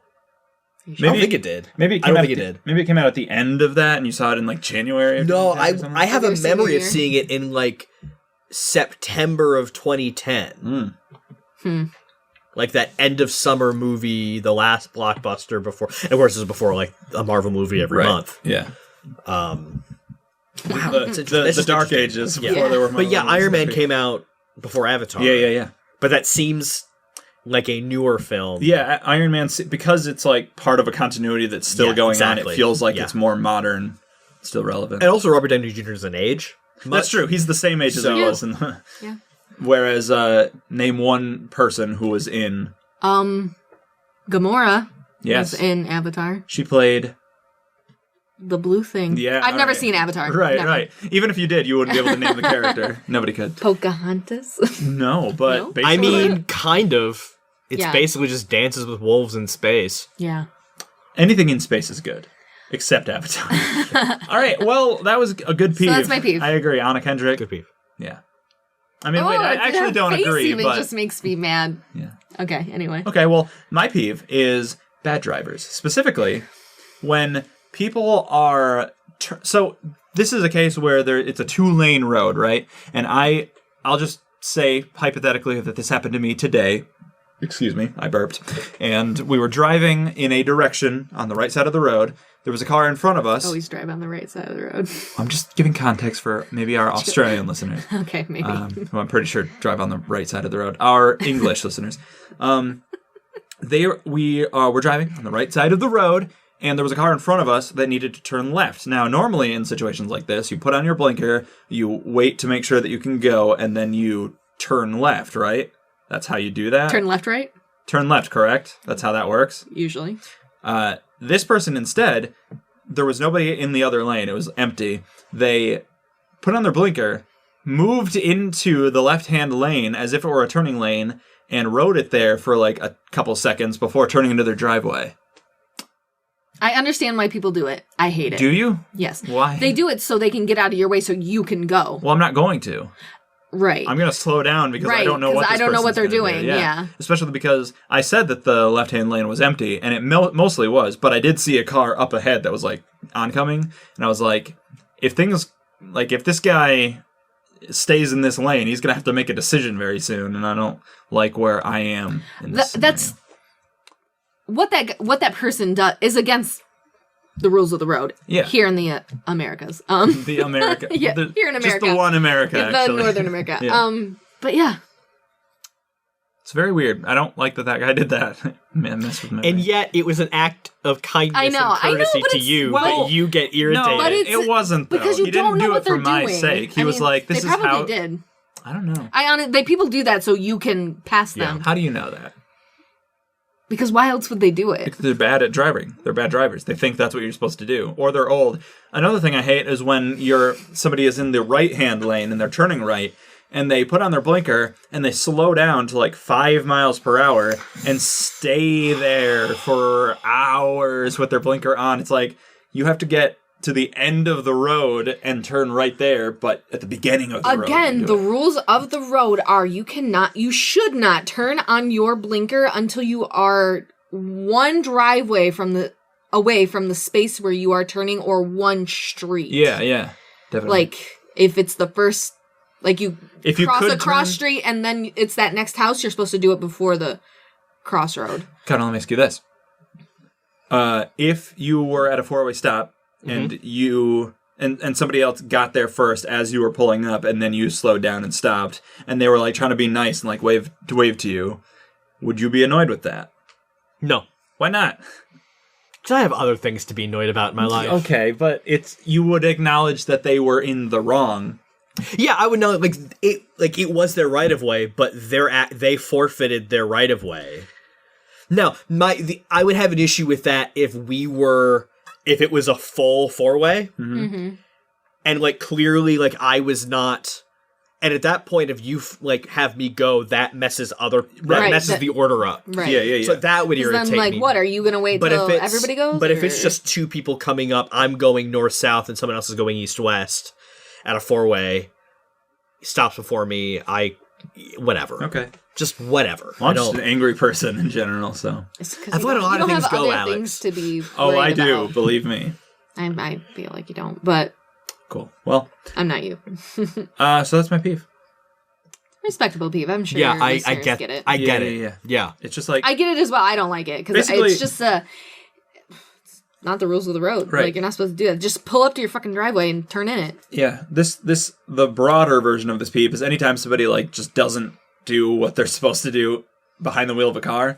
Speaker 3: I
Speaker 1: Maybe
Speaker 3: don't think it did.
Speaker 1: Maybe it
Speaker 3: I
Speaker 1: came
Speaker 3: don't
Speaker 1: out
Speaker 3: think it
Speaker 1: at the-
Speaker 3: did.
Speaker 1: Maybe it came out at the end of that, and you saw it in like January. Of
Speaker 3: No,
Speaker 1: 2010 or something?
Speaker 3: I have a
Speaker 2: Have you seen
Speaker 3: memory
Speaker 2: the
Speaker 3: of
Speaker 2: year?
Speaker 3: seeing it in like September of 2010. Like that end of summer movie, the last blockbuster before. And of course, this was before like a Marvel movie every month.
Speaker 1: Yeah.
Speaker 3: Wow,
Speaker 1: The Dark Ages before there were.
Speaker 3: But yeah,
Speaker 1: Marvel
Speaker 3: Iron Man
Speaker 1: movies.
Speaker 3: came out before Avatar.
Speaker 1: Yeah.
Speaker 3: But that seems like a newer film.
Speaker 1: Yeah, Iron Man, because it's like part of a continuity that's still going on.
Speaker 3: exactly.
Speaker 1: It feels like
Speaker 3: Yeah.
Speaker 1: it's more modern, still relevant.
Speaker 3: And also, Robert Downey Jr. is an age.
Speaker 1: That's true. He's the same age as he was in the.
Speaker 2: Yeah.
Speaker 1: Whereas, name one person who was in.
Speaker 2: Gamora
Speaker 1: Yes.
Speaker 2: was in Avatar.
Speaker 1: She played.
Speaker 2: The blue thing.
Speaker 1: Yeah,
Speaker 2: I've never
Speaker 1: alright.
Speaker 2: seen Avatar.
Speaker 1: Right,
Speaker 2: Never.
Speaker 1: right. Even if you did, you wouldn't be able to name the character. Nobody could.
Speaker 2: Pocahontas.
Speaker 1: No, but
Speaker 2: No?
Speaker 1: basically,
Speaker 3: I mean, kind of. It's
Speaker 2: Yeah.
Speaker 3: basically just Dances with Wolves in space.
Speaker 2: Yeah.
Speaker 1: anything in space is good, except Avatar. All right, well, that was a good peeve.
Speaker 2: that's my peeve.
Speaker 1: I agree. Anna Kendrick.
Speaker 3: Good peeve.
Speaker 1: Yeah. I mean, wait, I
Speaker 2: her
Speaker 1: actually don't
Speaker 2: face
Speaker 1: agree,
Speaker 2: even
Speaker 1: but
Speaker 2: just makes me mad.
Speaker 1: yeah.
Speaker 2: Okay, anyway.
Speaker 1: Okay, well, my peeve is bad drivers. Specifically, when people are... so, this is a case where it's a 2-lane road, right? And I'll just say, hypothetically, that this happened to me today. Excuse me, I burped. And we were driving in a direction on the right side of the road. There was a car in front of us.
Speaker 2: Always drive on the right side of the road.
Speaker 1: I'm just giving context for maybe our Australian listeners.
Speaker 2: Okay, maybe.
Speaker 1: Who I'm pretty sure drive on the right side of the road. Our English listeners. We were driving on the right side of the road, and there was a car in front of us that needed to turn left. Now, normally in situations like this, you put on your blinker, you wait to make sure that you can go, and then you turn left, right? That's how you do that?
Speaker 2: Turn left, right?
Speaker 1: Turn left, correct? That's how that works?
Speaker 2: Usually.
Speaker 1: This person instead, there was nobody in the other lane. It was empty. They put on their blinker, moved into the left-hand lane as if it were a turning lane, and rode it there for like a couple seconds before turning into their driveway.
Speaker 2: I understand why people do it. I hate it.
Speaker 1: Do you?
Speaker 2: Yes.
Speaker 1: Why?
Speaker 2: They do it so they can get out of your way so you can go.
Speaker 1: Well, I'm not going to.
Speaker 2: Right.
Speaker 1: I'm going to slow down because I don't know what this
Speaker 2: I don't know what they're
Speaker 1: person's gonna
Speaker 2: doing.
Speaker 1: do.
Speaker 2: Yeah.
Speaker 1: Especially because I said that the left-hand lane was empty, and it mostly was, but I did see a car up ahead that was like oncoming, and I was like, if this guy stays in this lane, he's going to have to make a decision very soon, and I don't like where I am in this
Speaker 2: That's what that person does is against the rules of the road.
Speaker 1: Yeah.
Speaker 2: Here in the Americas.
Speaker 1: the America.
Speaker 2: Yeah,
Speaker 1: the,
Speaker 2: here in America.
Speaker 1: Just the one America,
Speaker 2: the
Speaker 1: actually.
Speaker 2: Northern America.
Speaker 1: Yeah.
Speaker 2: But yeah.
Speaker 1: It's very weird. I don't like that guy did that. Man, mess with memory.
Speaker 3: And yet, it was an act of kindness and courtesy
Speaker 2: but
Speaker 3: to
Speaker 2: it's-
Speaker 3: you,
Speaker 1: well,
Speaker 3: but you get irritated.
Speaker 1: No,
Speaker 2: But it's-
Speaker 1: it wasn't, though.
Speaker 2: Because you
Speaker 1: He
Speaker 2: don't
Speaker 1: didn't
Speaker 2: know
Speaker 1: do
Speaker 2: what
Speaker 1: it for
Speaker 2: they're
Speaker 1: my
Speaker 2: doing.
Speaker 1: sake. He was like, this
Speaker 2: they
Speaker 1: is
Speaker 2: probably
Speaker 1: how...
Speaker 2: did.
Speaker 1: I don't know.
Speaker 2: People do that so you can pass them.
Speaker 1: How do you know that?
Speaker 2: Because why else would they do it?
Speaker 1: They're bad at driving. They're bad drivers. They think that's what you're supposed to do. Or they're old. Another thing I hate is when somebody is in the right-hand lane and they're turning right, and they put on their blinker and they slow down to like 5 miles per hour and stay there for hours with their blinker on. It's like, you have to get to the end of the road and turn right there, but at the beginning of the road.
Speaker 2: Again, the rules of the road are you should not turn on your blinker until you are one driveway away from the space where you are turning or one street.
Speaker 1: Yeah, definitely.
Speaker 2: Like, if it's the first, like
Speaker 1: if you
Speaker 2: cross
Speaker 1: could
Speaker 2: a cross
Speaker 1: turn-
Speaker 2: street and then it's that next house, you're supposed to do it before the crossroad.
Speaker 1: Kind of, let me ask you this. If you were at a 4-way stop, and you and somebody else got there first as you were pulling up, and then you slowed down and stopped, and they were like trying to be nice and like wave to you, would you be annoyed with that?
Speaker 3: No.
Speaker 1: Why not?
Speaker 3: Because I have other things to be annoyed about in my life.
Speaker 1: Okay, but you would acknowledge that they were in the wrong.
Speaker 3: Yeah, I would know. It was their right of way, but they forfeited their right of way. Now, I would have an issue with that if it was a full 4-way, and like clearly, like I was not. And at that point, if you have me go, that messes the order up.
Speaker 2: Right.
Speaker 1: Yeah.
Speaker 3: So that would irritate
Speaker 2: then,
Speaker 3: me.
Speaker 2: what, are you going to wait till everybody goes?
Speaker 3: But if it's just two people coming up, I'm going north-south and someone else is going east-west at a 4-way, stops before me, whatever.
Speaker 1: Okay.
Speaker 3: Just whatever.
Speaker 1: Well, I'm just an angry person in general, so.
Speaker 3: I've let a lot of things go, Alex.
Speaker 2: Things to be
Speaker 1: I do,
Speaker 2: about.
Speaker 1: believe me.
Speaker 2: I feel like you don't, but...
Speaker 1: Cool. Well.
Speaker 2: I'm not you.
Speaker 1: So that's my peeve.
Speaker 2: Respectable peeve, I'm sure.
Speaker 3: Yeah, I get
Speaker 2: it.
Speaker 3: I get it. Yeah.
Speaker 1: It's just like...
Speaker 2: I get it as well. I don't like it, because it's just it's not the rules of the road.
Speaker 1: Right.
Speaker 2: Like, you're not supposed to do that. Just pull up to your fucking driveway and turn in it.
Speaker 1: Yeah. The broader version of this peeve is anytime somebody, like, just doesn't do what they're supposed to do behind the wheel of a car,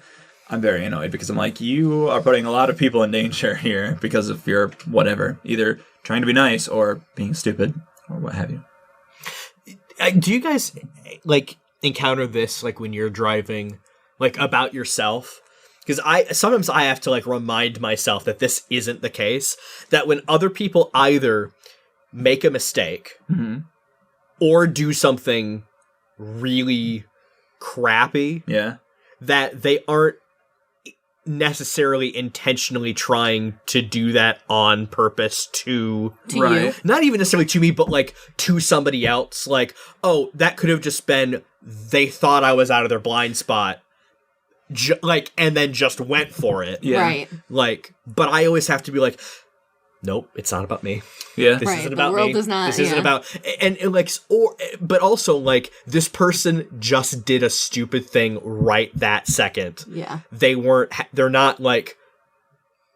Speaker 1: I'm very annoyed, because I'm like, you are putting a lot of people in danger here because of your whatever. Either trying to be nice or being stupid or what have you.
Speaker 3: Do you guys, like, encounter this, like, when you're driving, like, about yourself? Because sometimes I have to, like, remind myself that this isn't the case. That when other people either make a mistake or do something really crappy, that they aren't necessarily intentionally trying to do that on purpose to
Speaker 2: you.
Speaker 3: Not even necessarily to me, but like to somebody else. Like, oh, that could have just been they thought I was out of their blind spot, and then just went for it.
Speaker 1: Yeah.
Speaker 2: Right.
Speaker 3: Like, but I always have to be like, nope, it's not about me.
Speaker 1: Yeah.
Speaker 3: This
Speaker 2: Right,
Speaker 3: isn't
Speaker 2: the
Speaker 3: about
Speaker 2: world
Speaker 3: me.
Speaker 2: does not-
Speaker 3: This isn't
Speaker 2: yeah.
Speaker 3: about but also like this person just did a stupid thing right that second.
Speaker 2: Yeah.
Speaker 3: They're not like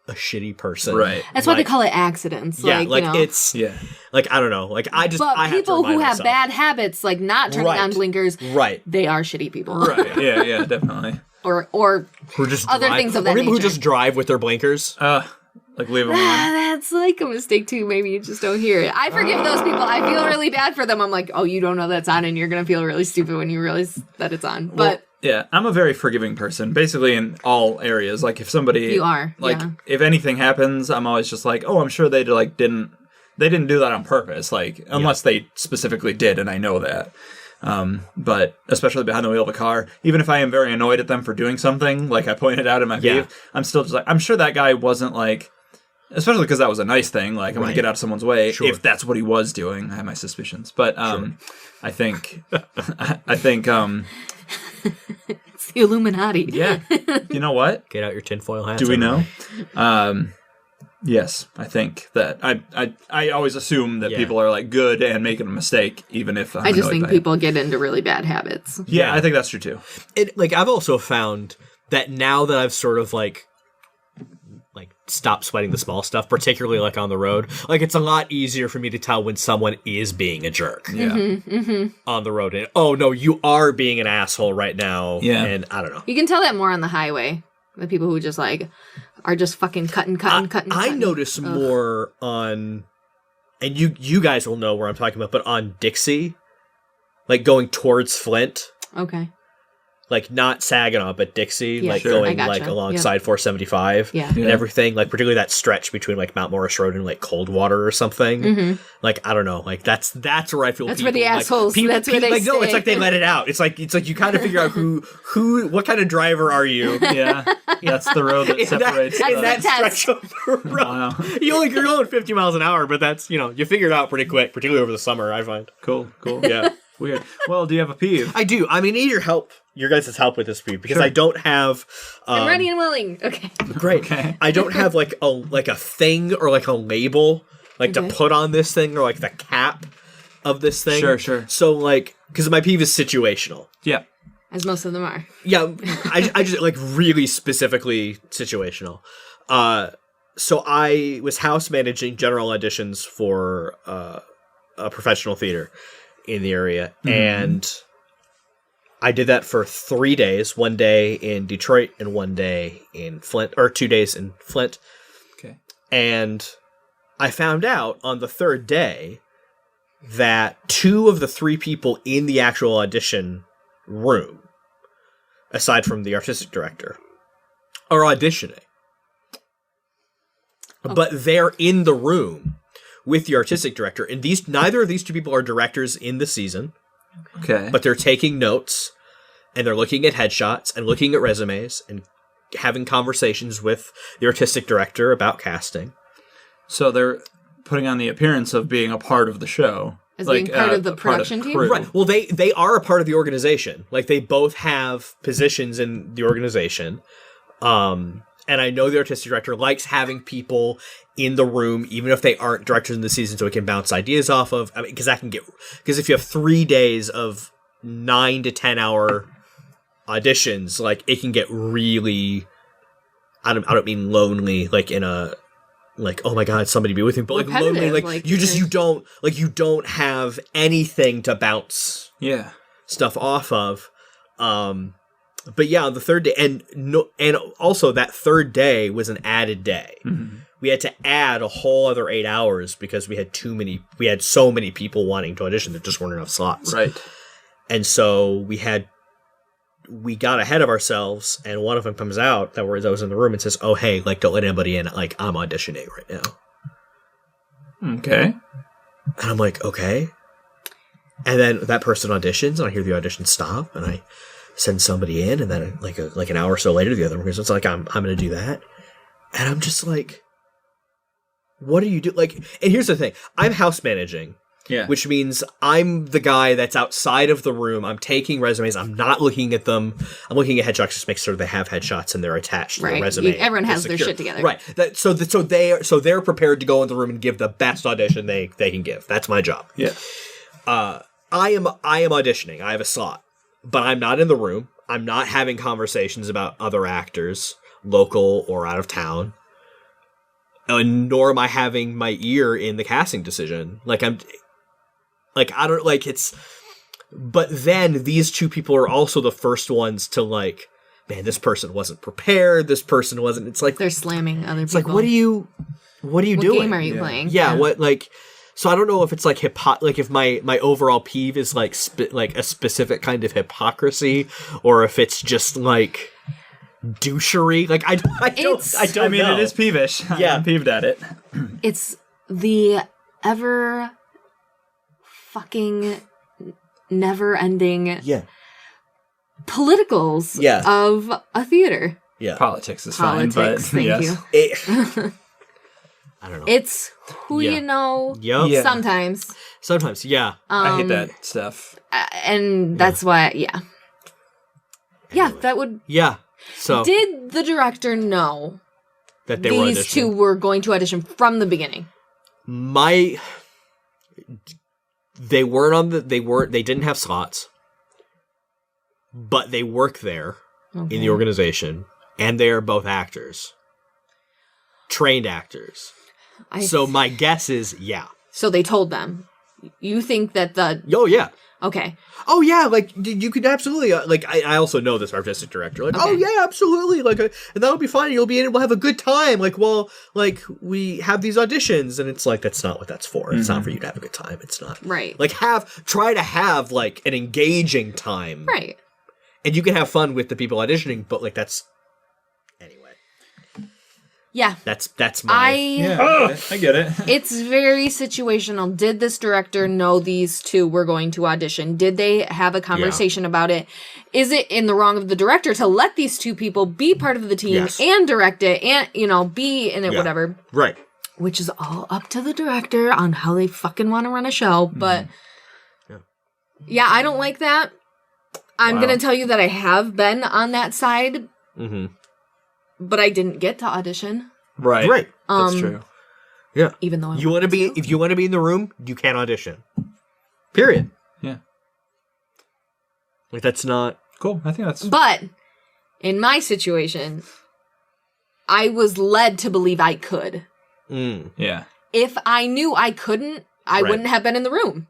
Speaker 3: a shitty person.
Speaker 1: Right.
Speaker 2: That's why they call it accidents.
Speaker 3: Yeah,
Speaker 2: like,
Speaker 3: like
Speaker 2: you know.
Speaker 3: it's
Speaker 1: Yeah.
Speaker 3: like I don't know. Like I
Speaker 2: But
Speaker 3: have
Speaker 2: people
Speaker 3: to
Speaker 2: who
Speaker 3: remind
Speaker 2: have
Speaker 3: myself.
Speaker 2: bad habits, like not turning
Speaker 3: Right.
Speaker 2: on blinkers,
Speaker 3: Right.
Speaker 2: they are shitty people.
Speaker 1: Right. Yeah, definitely.
Speaker 2: or
Speaker 3: Who just
Speaker 2: other
Speaker 3: drive,
Speaker 2: things of
Speaker 3: or
Speaker 2: that
Speaker 3: people who
Speaker 2: nature.
Speaker 3: just drive with their blinkers.
Speaker 1: Like leave them on.
Speaker 2: That's like a mistake too. Maybe you just don't hear it. I forgive those people. I feel really bad for them. I'm like, oh, you don't know that's on, and you're gonna feel really stupid when you realize that it's on. But
Speaker 1: Yeah, I'm a very forgiving person, basically in all areas. Like if somebody,
Speaker 2: You are,
Speaker 1: like
Speaker 2: yeah.
Speaker 1: if anything happens, I'm always just like, oh, I'm sure they didn't do that on purpose, like unless they specifically did, and I know that. But especially behind the wheel of a car, even if I am very annoyed at them for doing something, like I pointed out in my peeve, I'm still just like, I'm sure that guy wasn't like, especially because that was a nice thing, like I'm going to get out of someone's way, if that's what he was doing. I have my suspicions, but I think
Speaker 2: it's the Illuminati.
Speaker 1: yeah, you know what?
Speaker 3: Get out your tinfoil hats.
Speaker 1: Do we know?
Speaker 3: everybody.
Speaker 1: Yes, I think that I always assume that people are like good and making a mistake, even if I'm
Speaker 2: I just
Speaker 1: annoyed
Speaker 2: think
Speaker 1: by
Speaker 2: people get into really bad habits.
Speaker 1: it. Yeah, I think that's true too.
Speaker 3: Like I've also found that now that I've sort of like stopped sweating the small stuff, particularly like on the road, like it's a lot easier for me to tell when someone is being a jerk.
Speaker 1: Yeah,
Speaker 3: On the road, and oh no, you are being an asshole right now.
Speaker 1: Yeah.
Speaker 3: And I don't know.
Speaker 2: You can tell that more on the highway. The people who just like are just fucking cutting.
Speaker 3: I notice more on, and you guys will know where I'm talking about, but on Dixie, like going towards Flint,
Speaker 2: Okay.
Speaker 3: like not Saginaw, but Dixie,
Speaker 2: Yeah,
Speaker 3: like
Speaker 2: sure.
Speaker 3: going
Speaker 2: I gotcha.
Speaker 3: like alongside 475,
Speaker 2: Yeah.
Speaker 3: and everything, like particularly that stretch between like Mount Morris Road and like Coldwater or something. Like I don't know, like that's where I feel
Speaker 2: That's
Speaker 3: people,
Speaker 2: where the
Speaker 3: like,
Speaker 2: assholes. That's where they
Speaker 3: like no, it's
Speaker 2: stay.
Speaker 3: like they let it out. It's like you kind of figure out who what kind of driver are you.
Speaker 1: yeah, that's the road that separates.
Speaker 2: That's
Speaker 3: in that
Speaker 2: the test.
Speaker 3: stretch of the road.
Speaker 1: Wow.
Speaker 3: You're going 50 miles an hour, but that's, you figure it out pretty quick, particularly over the summer, I find.
Speaker 1: Cool.
Speaker 3: Yeah.
Speaker 1: Weird. Well, do you have a peeve?
Speaker 3: I do. I mean, I need your guys' help with this peeve, because I don't have...
Speaker 2: I'm ready and willing. Okay.
Speaker 3: Great.
Speaker 1: Okay.
Speaker 3: I don't have like a thing or like a label to put on this thing, or like the cap of this thing.
Speaker 1: Sure.
Speaker 3: So like, because my peeve is situational.
Speaker 1: Yeah.
Speaker 2: As most of them are.
Speaker 3: Yeah, I just like really specifically situational. So I was house managing general auditions for a professional theater in the area, and I did that for 3 days, 1 day in Detroit and 1 day in Flint, or 2 days in Flint.
Speaker 1: Okay.
Speaker 3: And I found out on the third day that 2 of the 3 people in the actual audition room, aside from the artistic director, are auditioning. Okay. But they're in the room with the artistic director, and neither of these 2 people are directors in the season.
Speaker 1: Okay.
Speaker 3: But they're taking notes, and they're looking at headshots and looking at resumes and having conversations with the artistic director about casting.
Speaker 1: So they're putting on the appearance of being a part of the show.
Speaker 2: As being part of the production team?
Speaker 3: Right. Well, they are a part of the organization. Like, they both have positions in the organization. And I know the artistic director likes having people in the room, even if they aren't directors in the season, so he can bounce ideas off of. I mean, because if you have 3 days of 9 to 10 hour auditions, like, it can get really, I don't mean lonely, like in a, like, oh my god, somebody be with me, but like lonely, like you don't have anything to bounce stuff off of. But yeah, on the third day, and also that third day was an added day. Mm-hmm. We had to add a whole other 8 hours because we had so many people wanting to audition, there just weren't enough slots.
Speaker 1: Right.
Speaker 3: And so we got ahead of ourselves, and one of them comes out that was in the room and says, "Oh, hey, like, don't let anybody in. Like, I'm auditioning right now." Okay. And I'm like, okay. And then that person auditions, and I hear the audition stop, and I send somebody in, and then like an hour or so later, the other one goes, "It's like I'm going to do that," and I'm just like, "What do you do?" Like, and here's the thing: I'm house managing. Yeah. Which means I'm the guy that's outside of the room. I'm taking resumes. I'm not looking at them. I'm looking at headshots just to make sure they have headshots and they're attached to the resume.
Speaker 2: Everyone has their shit together.
Speaker 3: Right. So they're prepared to go in the room and give the best audition they can give. That's my job.
Speaker 1: Yeah.
Speaker 3: I am auditioning. I have a slot. But I'm not in the room. I'm not having conversations about other actors, local or out of town. Nor am I having my ear in the casting decision. But then these 2 people are also the first ones to like, man, this person wasn't prepared. This person wasn't. It's like
Speaker 2: they're slamming other people.
Speaker 3: It's like, what are you doing? What
Speaker 2: game are you playing?
Speaker 3: Yeah. What like? So I don't know if it's like if my overall peeve is like like a specific kind of hypocrisy, or if it's just like douchery. Like I don't.
Speaker 1: I mean, know. It is peevish.
Speaker 3: Yeah,
Speaker 1: I'm peeved at it.
Speaker 2: It's the ever fucking never-ending politicals of a theater.
Speaker 3: Yeah,
Speaker 1: politics is fine, but
Speaker 2: thank you.
Speaker 3: I don't know.
Speaker 2: It's who you know.
Speaker 3: Yep.
Speaker 2: Yeah. Sometimes,
Speaker 1: yeah. I hate that stuff,
Speaker 2: and that's why. Yeah,
Speaker 3: anyway.
Speaker 2: That would.
Speaker 3: Yeah. So
Speaker 2: did the director know
Speaker 3: that
Speaker 2: these 2 were going to audition from the beginning?
Speaker 3: They didn't have slots, but they work there in the organization, and they are both actors, trained actors. So my guess is, yeah.
Speaker 2: So they told them. You think that the...
Speaker 3: Oh, yeah.
Speaker 2: Okay.
Speaker 3: Oh, yeah, like, you could absolutely... like, I also know this artistic director. Like, okay. Oh, yeah, absolutely. Like, and that'll be fine. You'll be in it. We'll have a good time. Like, well, like, we have these auditions. And it's like, that's not what that's for. It's not for you to have a good time. It's not.
Speaker 2: Right.
Speaker 3: Like, try to have, like, an engaging time.
Speaker 2: Right.
Speaker 3: And you can have fun with the people auditioning, but, like, that's... Anyway.
Speaker 2: Yeah.
Speaker 3: That's my...
Speaker 1: I get it.
Speaker 2: It's very situational. Did this director know these 2 were going to audition? Did they have a conversation about it? Is it in the wrong of the director to let these 2 people be part of the team and direct it and, be in it, whatever?
Speaker 3: Right.
Speaker 2: Which is all up to the director on how they fucking want to run a show. But, yeah, I don't like that. I'm going to tell you that I have been on that side. Mm-hmm. But I didn't get to audition.
Speaker 3: Right.
Speaker 1: That's true.
Speaker 3: Yeah.
Speaker 2: Even though
Speaker 3: if you want to be in the room, you can't audition. Period.
Speaker 1: Yeah.
Speaker 3: Like, that's not
Speaker 1: cool. I think that's.
Speaker 2: But in my situation, I was led to believe I could.
Speaker 1: Yeah.
Speaker 2: If I knew I couldn't, I wouldn't have been in the room.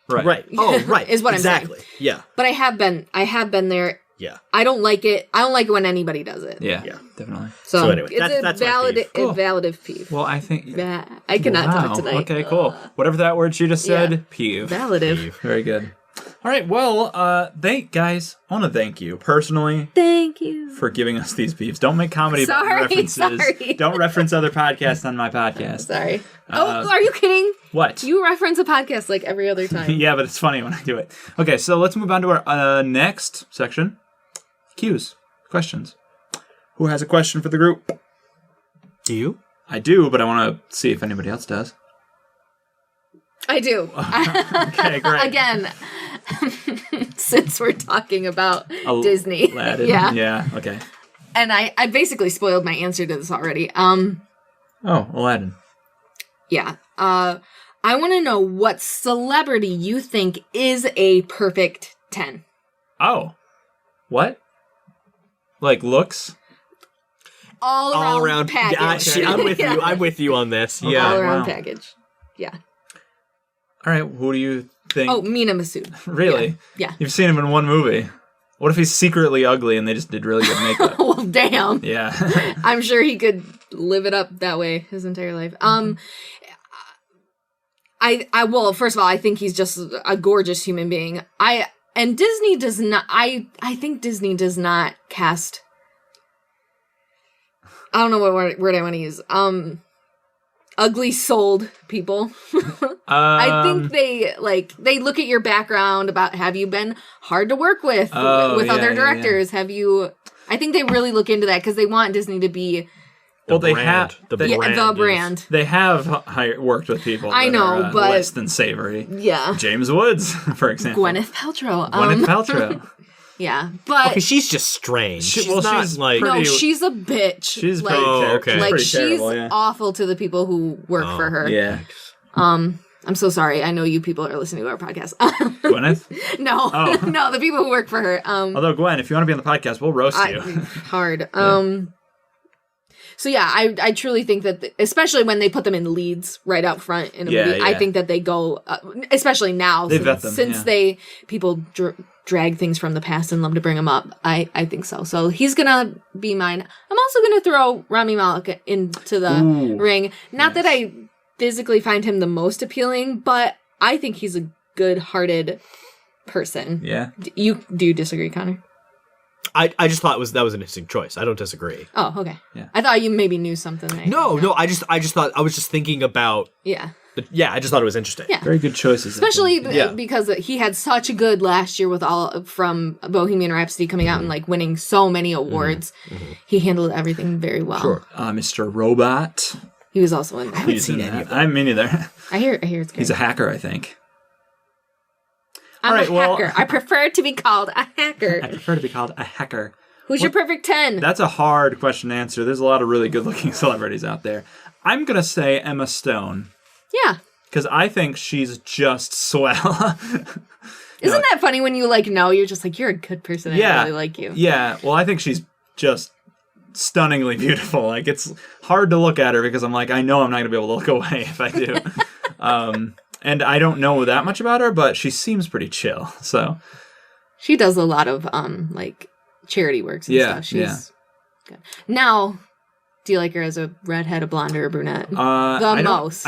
Speaker 3: Right. Oh, right.
Speaker 2: Is what I'm saying.
Speaker 3: Exactly. Yeah.
Speaker 2: But I have been there.
Speaker 3: Yeah.
Speaker 2: I don't like it. I don't like it when anybody does it.
Speaker 1: Yeah,
Speaker 3: Yeah.
Speaker 1: definitely.
Speaker 3: So anyway,
Speaker 2: it's
Speaker 3: that's
Speaker 2: a
Speaker 3: my peeve.
Speaker 1: Cool.
Speaker 2: validative peeve.
Speaker 1: Well, I think...
Speaker 2: I cannot
Speaker 1: Wow.
Speaker 2: talk tonight.
Speaker 1: Okay, cool. Whatever that word she just said,
Speaker 2: Yeah.
Speaker 1: peeve.
Speaker 2: Validative.
Speaker 1: Very good. All right, well, guys, I want to thank you personally
Speaker 2: Thank you.
Speaker 1: for giving us these peeves. Don't make comedy about references.
Speaker 2: Sorry.
Speaker 1: Don't reference other podcasts on my podcast.
Speaker 2: Sorry. Are you kidding?
Speaker 1: What?
Speaker 2: You reference a podcast like every other time.
Speaker 1: Yeah, but it's funny when I do it. Okay, so let's move on to our next section. Qs. Questions. Who has a question for the group?
Speaker 3: Do you?
Speaker 1: I do, but I want to see if anybody else does.
Speaker 2: I do.
Speaker 1: Okay, great.
Speaker 2: Again, since we're talking about Disney.
Speaker 1: Aladdin.
Speaker 2: Yeah.
Speaker 1: Yeah, okay.
Speaker 2: And I basically spoiled my answer to this already.
Speaker 1: Oh, Aladdin.
Speaker 2: Yeah. I want to know what celebrity you think is a perfect 10.
Speaker 1: Oh. What? Like looks?
Speaker 2: All around package.
Speaker 3: Yeah, I'm with you. I'm with you on this.
Speaker 1: Okay.
Speaker 3: Yeah.
Speaker 2: All around
Speaker 1: Wow.
Speaker 2: package. Yeah.
Speaker 1: All right, who do you think?
Speaker 2: Oh, Mina Masood.
Speaker 1: Really?
Speaker 2: Yeah.
Speaker 1: You've seen him in one movie. What if he's secretly ugly and they just did really good makeup?
Speaker 2: Well, damn.
Speaker 1: Yeah.
Speaker 2: I'm sure he could live it up that way his entire life. Well, first of all, I think he's just a gorgeous human being. And Disney does not, I think Disney does not cast, I don't know what word I want to use. Ugly souled people. I think they look at your background about, have you been hard to work with other directors?
Speaker 1: Yeah.
Speaker 2: I think they really look into that because they want Disney to be
Speaker 1: Well, they have
Speaker 3: The
Speaker 1: they,
Speaker 3: brand.
Speaker 2: the
Speaker 3: is-
Speaker 2: brand.
Speaker 1: they have worked with people.
Speaker 2: I
Speaker 1: that
Speaker 2: know,
Speaker 1: are,
Speaker 2: but-
Speaker 1: less than savory.
Speaker 2: Yeah.
Speaker 1: James Woods, for example.
Speaker 2: Gwyneth Paltrow.
Speaker 1: Gwyneth Paltrow.
Speaker 2: Yeah, but
Speaker 3: Okay, she's just strange. She's
Speaker 1: well,
Speaker 3: not
Speaker 1: she's
Speaker 3: like.
Speaker 1: pretty-
Speaker 2: no, she's a bitch.
Speaker 1: She's
Speaker 2: like,
Speaker 1: pretty
Speaker 3: Oh,
Speaker 1: terrible.
Speaker 3: okay.
Speaker 1: She's
Speaker 2: like
Speaker 1: pretty
Speaker 2: she's
Speaker 1: terrible, yeah.
Speaker 2: awful to the people who work for her.
Speaker 1: Yeah.
Speaker 2: I'm so sorry. I know you people are listening to our podcast.
Speaker 1: Gwyneth?
Speaker 2: No,
Speaker 1: Oh.
Speaker 2: no, the people who work for her.
Speaker 1: Although, Gwen, if you want to be on the podcast, we'll roast you.
Speaker 2: Hard. So yeah, I truly think that, especially when they put them in leads right out front in a movie, I
Speaker 1: yeah.
Speaker 2: think that they go, especially now,
Speaker 1: They vet them,
Speaker 2: since
Speaker 1: yeah.
Speaker 2: people drag things from the past and love to bring them up. I think so. So he's gonna be mine. I'm also gonna throw Rami Malek into the ring. Not that I physically find him the most appealing, but I think he's a good-hearted person.
Speaker 1: Yeah.
Speaker 2: Do you disagree, Connor?
Speaker 3: I just thought that was an interesting choice. I don't disagree.
Speaker 2: Oh, okay.
Speaker 1: Yeah.
Speaker 2: I thought you maybe knew something.
Speaker 3: No. I just thought I was just thinking about.
Speaker 2: Yeah.
Speaker 3: I just thought it was interesting.
Speaker 2: Yeah.
Speaker 1: Very good choices.
Speaker 2: Especially
Speaker 3: Yeah.
Speaker 2: because he had such a good last year with all from Bohemian Rhapsody coming out and like winning so many awards. He handled everything very well.
Speaker 3: Sure.
Speaker 1: Mr. Robot.
Speaker 2: He was also in that.
Speaker 1: He's in that. I mean, neither.
Speaker 2: I hear it's good.
Speaker 1: He's a hacker, I think.
Speaker 2: I'm
Speaker 1: All right,
Speaker 2: a
Speaker 1: well-
Speaker 2: hacker. I prefer to be called a hacker.
Speaker 1: I prefer to be called a hacker.
Speaker 2: Who's your perfect 10?
Speaker 1: That's a hard question to answer. There's a lot of really good-looking celebrities out there. I'm going to say Emma Stone.
Speaker 2: Yeah.
Speaker 1: Because I think she's just swell.
Speaker 2: Isn't that funny when you know, you're just like, you're a good person. I really like you.
Speaker 1: Yeah. Well, I think she's just stunningly beautiful. Like, it's hard to look at her because I'm like, I know I'm not going to be able to look away if I do. And I don't know that much about her, but she seems pretty chill. So
Speaker 2: She does a lot of charity works and stuff. She's good. Now, do you like her as a redhead, a blonde, or a brunette?
Speaker 1: I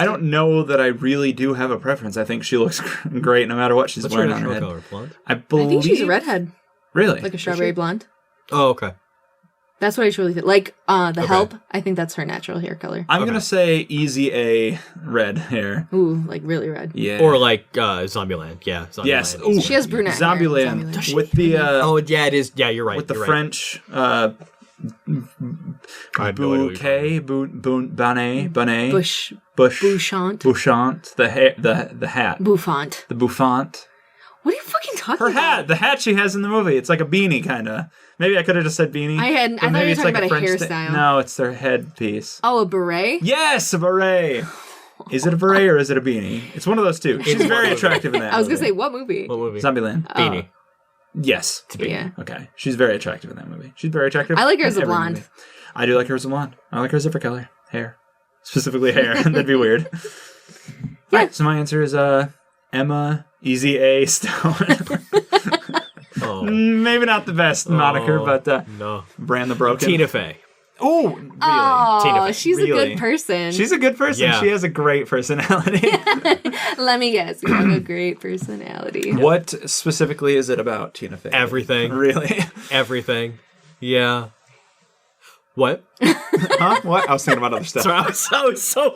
Speaker 1: don't know that I really do have a preference. I think she looks great no matter what she's wearing on her head.
Speaker 3: Color, blonde?
Speaker 1: I
Speaker 2: think she's a redhead.
Speaker 1: Really?
Speaker 2: Like a strawberry blonde.
Speaker 3: Oh, okay.
Speaker 2: That's what I truly think. Like, Help, I think that's her natural hair color.
Speaker 1: I'm going to say easy A red hair.
Speaker 2: Ooh, like really red.
Speaker 1: Yeah.
Speaker 3: Or like Zombieland. Yeah. Zombieland.
Speaker 1: Yes. Ooh,
Speaker 2: She has brunette hair in
Speaker 1: Zombieland.
Speaker 2: Zombieland.
Speaker 1: With the
Speaker 3: Oh, yeah, it is. Yeah, you're right.
Speaker 1: with the
Speaker 3: you're right.
Speaker 1: French
Speaker 3: I have no idea what you're
Speaker 1: bouquet, bonnet,
Speaker 2: Bush,
Speaker 1: bush,
Speaker 2: Bouchant,
Speaker 1: bouchant, the hat,
Speaker 2: Bouffant.
Speaker 1: the bouffant.
Speaker 2: What are you fucking talking
Speaker 1: Her
Speaker 2: about?
Speaker 1: hat, the hat she has in the movie. It's like a beanie, kind of. Maybe I could have just said beanie.
Speaker 2: I
Speaker 1: but
Speaker 2: thought
Speaker 1: maybe
Speaker 2: you were
Speaker 1: it's
Speaker 2: talking
Speaker 1: like
Speaker 2: about a
Speaker 1: French
Speaker 2: hairstyle.
Speaker 1: No, it's their headpiece.
Speaker 2: Oh, a beret?
Speaker 1: Yes, a beret. Is it a beret or is it a beanie? It's one of those two. She's very attractive in that.
Speaker 2: I was going to
Speaker 1: movie.
Speaker 2: say, what movie?
Speaker 3: What movie?
Speaker 1: Zombieland.
Speaker 3: Beanie.
Speaker 1: Yes.
Speaker 2: Yeah.
Speaker 1: Okay. She's very attractive in that movie. She's very attractive.
Speaker 2: I like her
Speaker 1: in
Speaker 2: as a
Speaker 1: every
Speaker 2: blonde.
Speaker 1: movie. I do like her as a blonde. I like her as a different color. Hair. Specifically hair. That'd be weird.
Speaker 2: Yeah.
Speaker 1: Alright, so my answer is Emma Emma Easy A Stone. Maybe not the best moniker, but
Speaker 3: No.
Speaker 1: Brand the Broken.
Speaker 3: Tina Fey.
Speaker 1: Oh, really?
Speaker 2: Oh,
Speaker 3: Tina Fey.
Speaker 2: she's a
Speaker 1: Really?
Speaker 2: good person.
Speaker 1: She's a good person.
Speaker 3: Yeah.
Speaker 1: She has a great personality.
Speaker 2: Let me guess. You have a great personality.
Speaker 1: What specifically is it about Tina Fey?
Speaker 3: Everything.
Speaker 1: Really?
Speaker 3: Everything. Yeah. What?
Speaker 1: Huh? What? I was thinking about other stuff.
Speaker 3: Sorry, I was so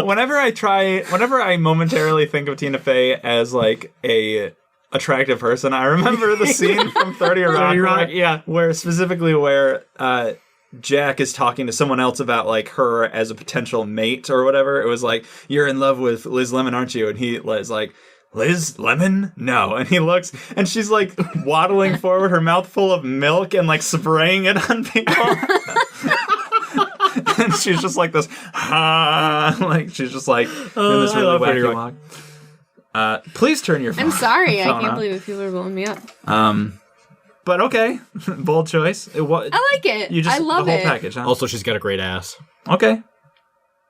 Speaker 1: Whenever I momentarily think of Tina Fey as like a attractive person, I remember the scene from 30 Rock,
Speaker 3: yeah.
Speaker 1: where Jack is talking to someone else about like her as a potential mate or whatever. It was like, you're in love with Liz Lemon, aren't you? And he is like, Liz Lemon? No. And he looks, and she's like waddling forward, her mouth full of milk and like spraying it on people. And she's just like this, like she's just like in this really wacky walk. Please turn your phone.
Speaker 2: I'm sorry. I
Speaker 1: phone
Speaker 2: can't
Speaker 1: on.
Speaker 2: believe people are blowing me up.
Speaker 1: But okay, bold choice.
Speaker 2: I like it. I love
Speaker 1: the whole
Speaker 2: it.
Speaker 1: package. Huh?
Speaker 3: Also, she's got a great ass.
Speaker 1: Okay,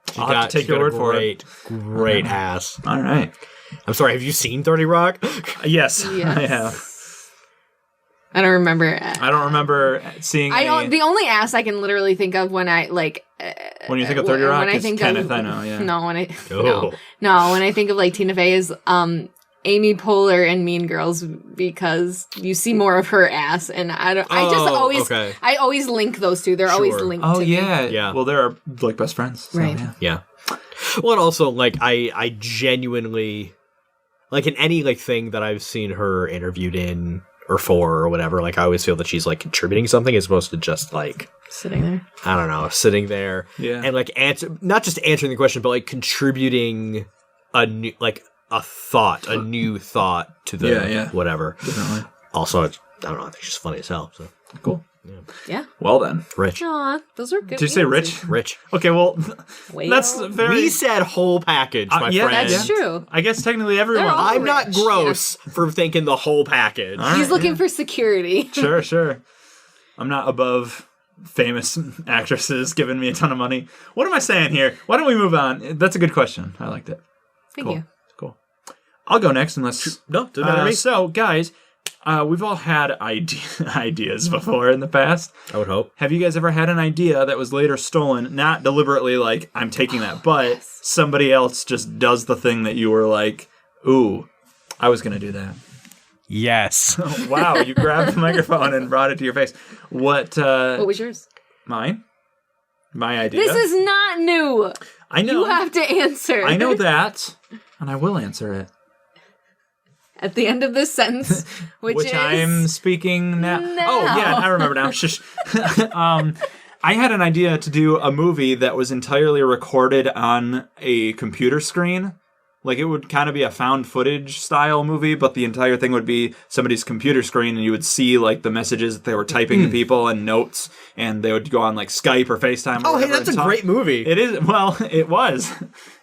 Speaker 3: She's
Speaker 1: I'll have to take your word for it.
Speaker 3: Great ass.
Speaker 1: All right.
Speaker 3: I'm sorry, have you seen 30 Rock?
Speaker 1: Yes,
Speaker 2: Yes.
Speaker 1: I have.
Speaker 2: I don't remember.
Speaker 1: I don't remember seeing.
Speaker 2: The only ass I can literally think of when I like.
Speaker 1: When you think of 30 Rock,
Speaker 2: when I
Speaker 1: it's
Speaker 2: think
Speaker 1: Kenneth.
Speaker 2: of,
Speaker 1: I know. Yeah.
Speaker 2: No, when I
Speaker 3: Oh.
Speaker 2: no, when I think of like Tina Fey is Amy Poehler in Mean Girls because you see more of her ass, and I always link those two. They're always
Speaker 3: Sure.
Speaker 2: linked.
Speaker 1: Oh
Speaker 2: to
Speaker 1: yeah.
Speaker 2: me.
Speaker 3: Yeah.
Speaker 1: Well, they're like best friends. So,
Speaker 2: Right.
Speaker 1: Yeah.
Speaker 3: Yeah. Well, and also, like, I genuinely, like, in any, like, thing that I've seen her interviewed in or for or whatever, like, I always feel that she's, like, contributing something as opposed to just, like,
Speaker 2: Sitting there.
Speaker 3: I don't know, sitting there
Speaker 1: Yeah.
Speaker 3: and, like, not just answering the question, but, like, contributing a new, like, a new thought to the whatever.
Speaker 1: Definitely.
Speaker 3: Also, I don't know, I think she's funny as hell, so.
Speaker 1: Cool.
Speaker 2: Yeah.
Speaker 1: Well then.
Speaker 3: Rich.
Speaker 2: Aw, those are good.
Speaker 1: Did you say
Speaker 2: answers.
Speaker 1: rich?
Speaker 3: Rich.
Speaker 1: Okay. Well,
Speaker 2: Well,
Speaker 1: that's very.
Speaker 3: We said whole package, my
Speaker 1: yeah,
Speaker 3: friend.
Speaker 2: That's true.
Speaker 1: I guess technically everyone.
Speaker 2: They're all
Speaker 3: I'm not
Speaker 2: rich,
Speaker 3: gross for thinking the whole package.
Speaker 1: All right,
Speaker 2: He's looking
Speaker 1: yeah.
Speaker 2: for security.
Speaker 1: Sure. I'm not above famous actresses giving me a ton of money. What am I saying here? Why don't we move on? That's a good question. I liked it.
Speaker 2: Thank you.
Speaker 1: Cool. I'll go next unless.
Speaker 3: No, doesn't matter to me.
Speaker 1: So, guys, we've all had ideas before in the past.
Speaker 3: I would hope.
Speaker 1: Have you guys ever had an idea that was later stolen? Not deliberately, like, I'm taking that, but somebody else just does the thing that you were like, ooh, I was going to do that.
Speaker 3: Yes.
Speaker 1: Wow, you grabbed the microphone and brought it to your face. What
Speaker 2: was yours?
Speaker 1: Mine? My idea?
Speaker 2: This is not new.
Speaker 1: I know.
Speaker 2: You have to answer.
Speaker 1: I know that, and I will answer it.
Speaker 2: At the end of this sentence, which is...
Speaker 1: I'm speaking now.
Speaker 2: No.
Speaker 1: Oh, yeah, I remember now. Shush. I had an idea to do a movie that was entirely recorded on a computer screen. Like, it would kind of be a found footage style movie, but the entire thing would be somebody's computer screen, and you would see, like, the messages that they were typing to people and notes, and they would go on, like, Skype or FaceTime or
Speaker 3: Oh, hey,
Speaker 1: whatever
Speaker 3: that's
Speaker 1: and
Speaker 3: a
Speaker 1: talk.
Speaker 3: great movie.
Speaker 1: It is. Well, it was.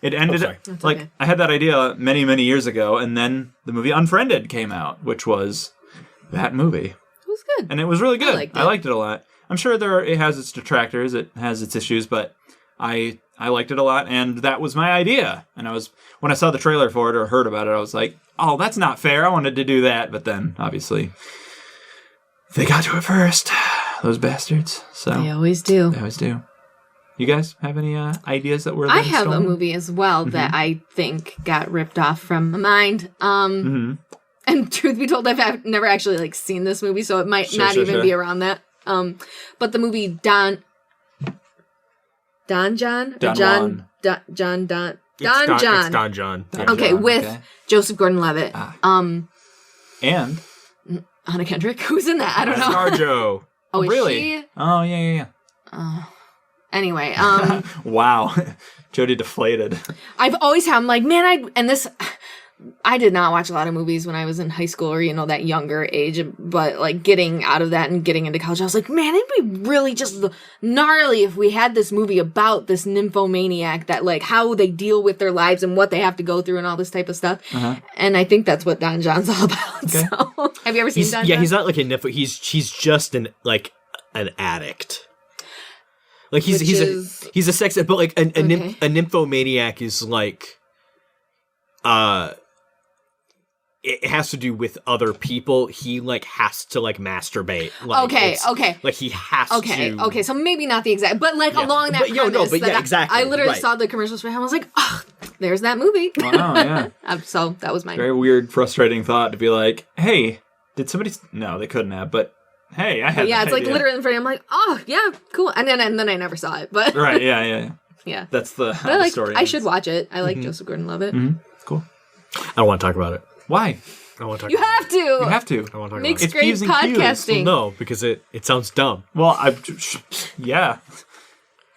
Speaker 1: It ended
Speaker 3: sorry.
Speaker 1: like
Speaker 2: okay.
Speaker 1: I had that idea many, many years ago, and then the movie Unfriended came out, which was that movie,
Speaker 2: It was good.
Speaker 1: and it was really good.
Speaker 2: liked
Speaker 1: I
Speaker 2: it.
Speaker 1: liked it a lot. I'm sure it has its detractors, it has its issues, but I liked it a lot, and that was my idea. And when I saw the trailer for it or heard about it, I was like, oh, that's not fair. I wanted to do that, but then obviously they got to it first. Those bastards. So
Speaker 2: They always do.
Speaker 1: they always do. You guys have any ideas that were
Speaker 2: I
Speaker 1: then
Speaker 2: have
Speaker 1: stolen?
Speaker 2: a movie as well that I think got ripped off from my mind. And truth be told, I've never actually like seen this movie, so it might not even be around that. But the movie Don John?
Speaker 1: Don Juan.
Speaker 3: It's Don John.
Speaker 2: Okay, with Joseph Gordon-Levitt.
Speaker 1: And
Speaker 2: Anna Kendrick, who's in that? I don't know.
Speaker 3: ScarJo.
Speaker 2: Oh, is
Speaker 1: really?
Speaker 2: she?
Speaker 1: Oh, yeah.
Speaker 2: Anyway,
Speaker 1: Wow. Jody deflated.
Speaker 2: I've always had, I'm like, man, I did not watch a lot of movies when I was in high school or, that younger age, but like getting out of that and getting into college, I was like, man, it'd be really just gnarly if we had this movie about this nymphomaniac that like how they deal with their lives and what they have to go through and all this type of stuff. And I think that's what Don John's all about.
Speaker 1: Okay.
Speaker 2: So, have you ever seen Don John?
Speaker 3: He's not like a nympho. He's just an addict. Like he's a sex, but like a nymphomaniac is like, it has to do with other people. He like has to like masturbate. Like,
Speaker 2: okay.
Speaker 3: Like he has to.
Speaker 2: Okay, so maybe not the exact, but like along that premise.
Speaker 3: Exactly.
Speaker 2: I literally
Speaker 3: right.
Speaker 2: saw the commercials for him. I was like, oh, there's that movie.
Speaker 1: Wow, yeah.
Speaker 2: So that was my
Speaker 1: very weird, frustrating thought to be like, hey, did somebody? No, they couldn't have. But hey, I had.
Speaker 2: Yeah,
Speaker 1: that
Speaker 2: it's like
Speaker 1: idea.
Speaker 2: literally in front of me. I'm like, oh yeah, cool. And then I never saw it, but
Speaker 1: Right. Yeah.
Speaker 2: yeah.
Speaker 1: That's the,
Speaker 2: But I like.
Speaker 1: story.
Speaker 2: I should watch it. I like Joseph Gordon-Levitt.
Speaker 1: Cool.
Speaker 3: I don't want to talk about it.
Speaker 1: Why?
Speaker 3: I want to talk.
Speaker 2: You have to.
Speaker 1: You have to.
Speaker 3: I want to talk
Speaker 2: Makes
Speaker 3: about
Speaker 1: It's
Speaker 2: great
Speaker 1: Peeves and Qs.
Speaker 2: podcasting.
Speaker 3: it. No, because it sounds dumb.
Speaker 1: Well, yeah.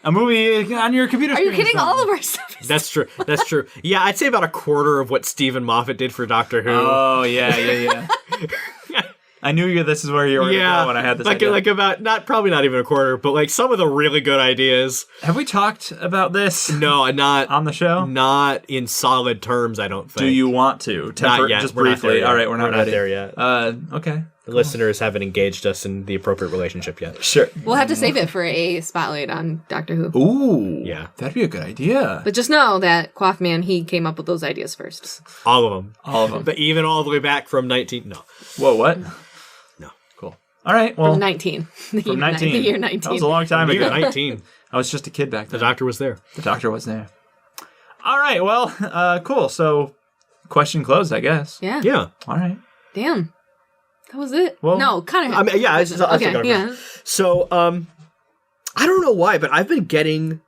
Speaker 1: A movie on your computer.
Speaker 2: Are you
Speaker 1: screen is
Speaker 2: kidding?
Speaker 1: dumb.
Speaker 2: All of our stuff is
Speaker 3: That's true. That's true. Yeah, I'd say about a quarter of what Stephen Moffat did for Doctor Who.
Speaker 1: Oh yeah. I knew this is where you were going to go when I had this idea.
Speaker 3: like about probably not even a quarter, but like some of the really good ideas.
Speaker 1: Have we talked about this?
Speaker 3: No, not
Speaker 1: on the show.
Speaker 3: Not in solid terms. I don't think.
Speaker 1: Do you want to?
Speaker 3: Not yet.
Speaker 1: Just
Speaker 3: We're not there
Speaker 1: briefly.
Speaker 3: yet.
Speaker 1: All right, we're not ready.
Speaker 3: there yet.
Speaker 1: Okay.
Speaker 3: The listeners haven't engaged us in the appropriate relationship yet.
Speaker 1: Sure.
Speaker 2: We'll have to save it for a spotlight on Doctor Who.
Speaker 1: Ooh.
Speaker 3: Yeah.
Speaker 1: That'd be a good idea.
Speaker 2: But just know that Quaffman, he came up with those ideas first.
Speaker 3: All of them.
Speaker 1: All of them.
Speaker 3: But even all the way back from 19. No.
Speaker 1: Whoa, what?
Speaker 3: No.
Speaker 1: Cool. All right, well.
Speaker 2: From 19.
Speaker 1: From 19.
Speaker 2: The year 19.
Speaker 1: That was a long time
Speaker 3: You're
Speaker 1: ago.
Speaker 3: 19.
Speaker 1: I was just a kid back
Speaker 3: The
Speaker 1: then.
Speaker 3: doctor was there.
Speaker 1: The doctor was there. All right, well, cool. So, question closed, I guess.
Speaker 2: Yeah.
Speaker 3: Yeah.
Speaker 1: All right.
Speaker 2: Damn. That was it.
Speaker 1: Well,
Speaker 2: no, kind of.
Speaker 3: I mean, yeah. I think
Speaker 2: Okay, yeah.
Speaker 3: So, I don't know why, but I've been getting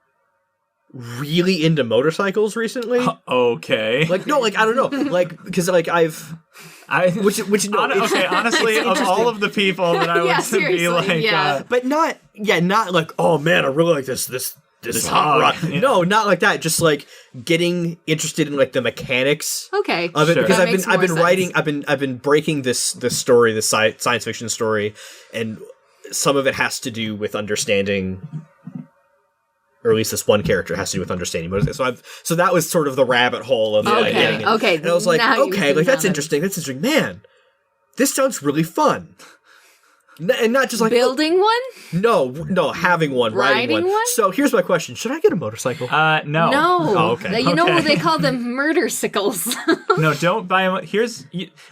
Speaker 3: really into motorcycles recently.
Speaker 1: Okay.
Speaker 3: Like, no, like, I don't know. Like, because, like, which no,
Speaker 1: okay, honestly, of all of the people that I
Speaker 2: Yeah,
Speaker 1: would be
Speaker 2: seriously,
Speaker 1: like,
Speaker 2: yeah.
Speaker 3: but not like, oh man, I really like this hot
Speaker 1: hog.
Speaker 3: rod.
Speaker 1: Yeah.
Speaker 3: No, not like that. Just like getting interested in like the mechanics
Speaker 2: Okay.
Speaker 3: of it,
Speaker 1: Sure.
Speaker 3: because
Speaker 2: That
Speaker 3: I've
Speaker 2: makes
Speaker 3: been
Speaker 2: more sense.
Speaker 3: writing, I've been breaking this story, this science fiction story, and some of it has to do with understanding, or at least this one character has to do with understanding motorcycles. So that was sort of the rabbit hole of like, getting it.
Speaker 2: Okay.
Speaker 3: And I was like,
Speaker 2: now you
Speaker 3: okay,
Speaker 2: can
Speaker 3: like that's
Speaker 2: tell.
Speaker 3: interesting. That's interesting, man. This sounds really fun. And not just like
Speaker 2: Building one?
Speaker 3: no, having one, riding
Speaker 2: Riding one?
Speaker 3: So here's my question: should I get a motorcycle?
Speaker 1: no.
Speaker 2: No.
Speaker 3: Oh, okay.
Speaker 2: You know
Speaker 1: Okay.
Speaker 2: what they call them? Murder sickles.
Speaker 1: No, don't buy a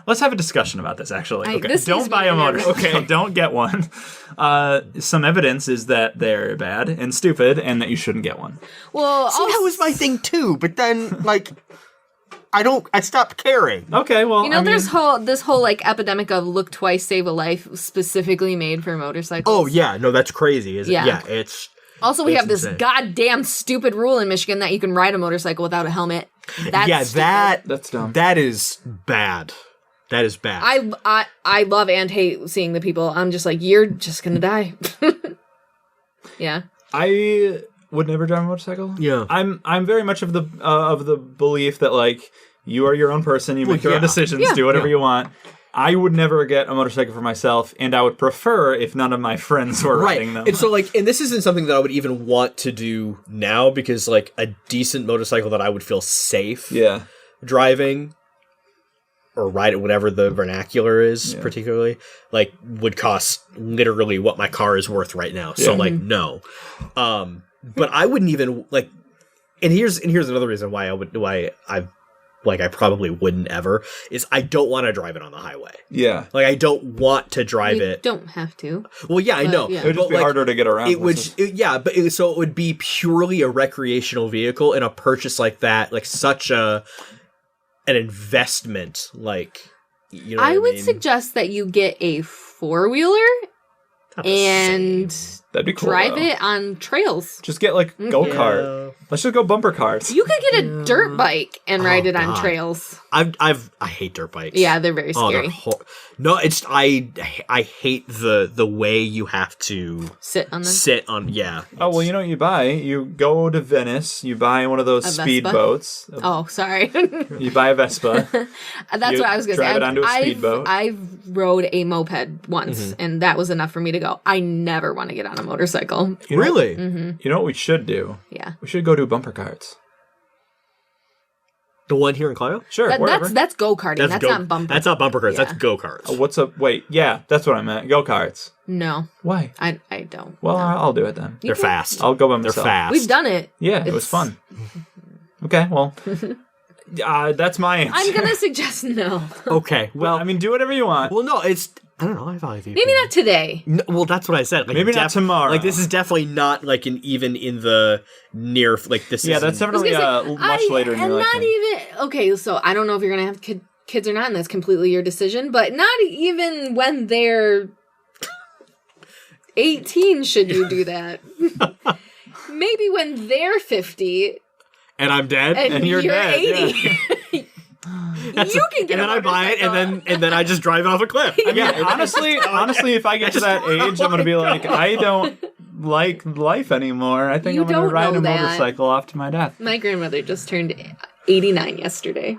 Speaker 1: let's have a discussion about this, actually.
Speaker 2: This
Speaker 1: Don't
Speaker 2: needs
Speaker 1: buy
Speaker 2: to
Speaker 1: a
Speaker 2: be
Speaker 1: motorcycle.
Speaker 2: nervous.
Speaker 1: Okay. Don't get one. Some evidence is that they're bad and stupid and that you shouldn't get one.
Speaker 2: well,
Speaker 3: See, that was my thing too. But then, like, I stopped caring.
Speaker 1: Okay, well,
Speaker 2: you know, there's this whole like epidemic of look twice, save a life, specifically made for motorcycles.
Speaker 3: Oh yeah, no, that's crazy.
Speaker 2: Yeah.
Speaker 3: Yeah, it's
Speaker 2: Also, we
Speaker 3: It's
Speaker 2: have this
Speaker 3: insane.
Speaker 2: goddamn stupid rule in Michigan that you can ride a motorcycle without a helmet. That's stupid.
Speaker 1: that's dumb.
Speaker 3: that is bad. That is bad.
Speaker 2: I love and hate seeing the people. I'm just like, you're just gonna die. Yeah.
Speaker 1: I would never drive a motorcycle.
Speaker 3: Yeah.
Speaker 1: I'm very much of the belief that like you are your own person, you make your own
Speaker 3: yeah.
Speaker 1: decisions,
Speaker 2: Yeah.
Speaker 1: do whatever
Speaker 3: Yeah.
Speaker 1: you want. I would never get a motorcycle for myself, and I would prefer if none of my friends were riding them.
Speaker 3: And so, like, and this isn't something that I would even want to do now, because, like, a decent motorcycle that I would feel safe
Speaker 1: yeah.
Speaker 3: driving or ride it, whatever the vernacular is, particularly, like, would cost literally what my car is worth right now. So, like, no. But I wouldn't even, like, and here's another reason why I probably wouldn't ever, is I don't want to drive it on the highway.
Speaker 1: Yeah.
Speaker 3: Like, I don't want to drive
Speaker 2: You
Speaker 3: it.
Speaker 2: don't have to.
Speaker 3: Well, yeah, I
Speaker 2: But,
Speaker 3: know.
Speaker 2: yeah.
Speaker 1: It would just
Speaker 3: But,
Speaker 1: be
Speaker 3: like,
Speaker 1: harder to get around.
Speaker 3: it would, so it would be purely a recreational vehicle, and a purchase like that, like such an investment, like, you know what
Speaker 2: I would
Speaker 3: mean?
Speaker 2: suggest that you get a 4-wheeler
Speaker 3: Not the
Speaker 2: and
Speaker 3: same.
Speaker 1: That'd be cool.
Speaker 2: drive
Speaker 1: though.
Speaker 2: it on trails.
Speaker 1: Just get like go-kart.
Speaker 3: Yeah.
Speaker 1: Let's just go bumper cars.
Speaker 2: You could get a dirt bike and ride it on
Speaker 3: God.
Speaker 2: trails.
Speaker 3: I hate dirt bikes.
Speaker 2: Yeah, they're very
Speaker 3: Oh,
Speaker 2: scary.
Speaker 3: no, it's I hate the way you have to
Speaker 2: Sit on them.
Speaker 3: sit on. Yeah.
Speaker 1: Oh, well, you know what you buy? You go to Venice, you buy one of those
Speaker 2: A
Speaker 1: speed
Speaker 2: Vespa?
Speaker 1: boats.
Speaker 2: Oh, sorry.
Speaker 1: You buy a Vespa.
Speaker 2: That's
Speaker 1: You
Speaker 2: what I was going to say.
Speaker 1: drive it onto a speedboat.
Speaker 2: I've rode a moped once, and that was enough for me to go, I never want to get on a motorcycle.
Speaker 1: You know-
Speaker 3: Really?
Speaker 1: You know what we should do?
Speaker 2: Yeah.
Speaker 1: We should go do bumper carts.
Speaker 3: The one here in Clio?
Speaker 1: Sure, wherever.
Speaker 2: That's go-karting. That's not bumper.
Speaker 3: That's not bumper cars.
Speaker 2: Yeah.
Speaker 3: That's go karts.
Speaker 1: What's up? Wait, yeah, that's what I meant. Go-karts.
Speaker 2: No,
Speaker 1: Why?
Speaker 2: I don't.
Speaker 1: Well,
Speaker 2: No.
Speaker 1: I'll do it then.
Speaker 3: They're fast.
Speaker 1: I'll go by
Speaker 3: They're
Speaker 1: myself.
Speaker 3: fast.
Speaker 2: We've done it.
Speaker 1: Yeah, it was
Speaker 2: It's-
Speaker 1: fun. Okay, well, That's my answer.
Speaker 2: I'm gonna suggest no.
Speaker 3: Okay, well,
Speaker 1: I mean, do whatever you want.
Speaker 3: well, no, it's I don't know. I value the
Speaker 2: Maybe
Speaker 3: opinion.
Speaker 2: not today.
Speaker 3: No, well, that's what I said. Like,
Speaker 1: Maybe not tomorrow.
Speaker 3: Like, this is definitely not like an even in the near. Like, this.
Speaker 1: Yeah, that's
Speaker 3: isn't-
Speaker 1: definitely much later in your
Speaker 2: and
Speaker 1: life.
Speaker 2: not even okay. So I don't know if you're gonna have kids or not, and that's completely your decision. But not even when they're 18 should you do that. Maybe when they're 50
Speaker 3: and I'm dead,
Speaker 2: and
Speaker 1: you're dead,
Speaker 2: 80. You can get
Speaker 3: and then I buy it, and then I just drive it off a cliff.
Speaker 1: Yeah, honestly, if I get to that age, I'm gonna be like, I don't like life anymore. I think
Speaker 2: You
Speaker 1: I'm gonna
Speaker 2: don't
Speaker 1: ride
Speaker 2: know
Speaker 1: a
Speaker 2: that.
Speaker 1: motorcycle off to my death.
Speaker 2: My grandmother just turned 89 yesterday.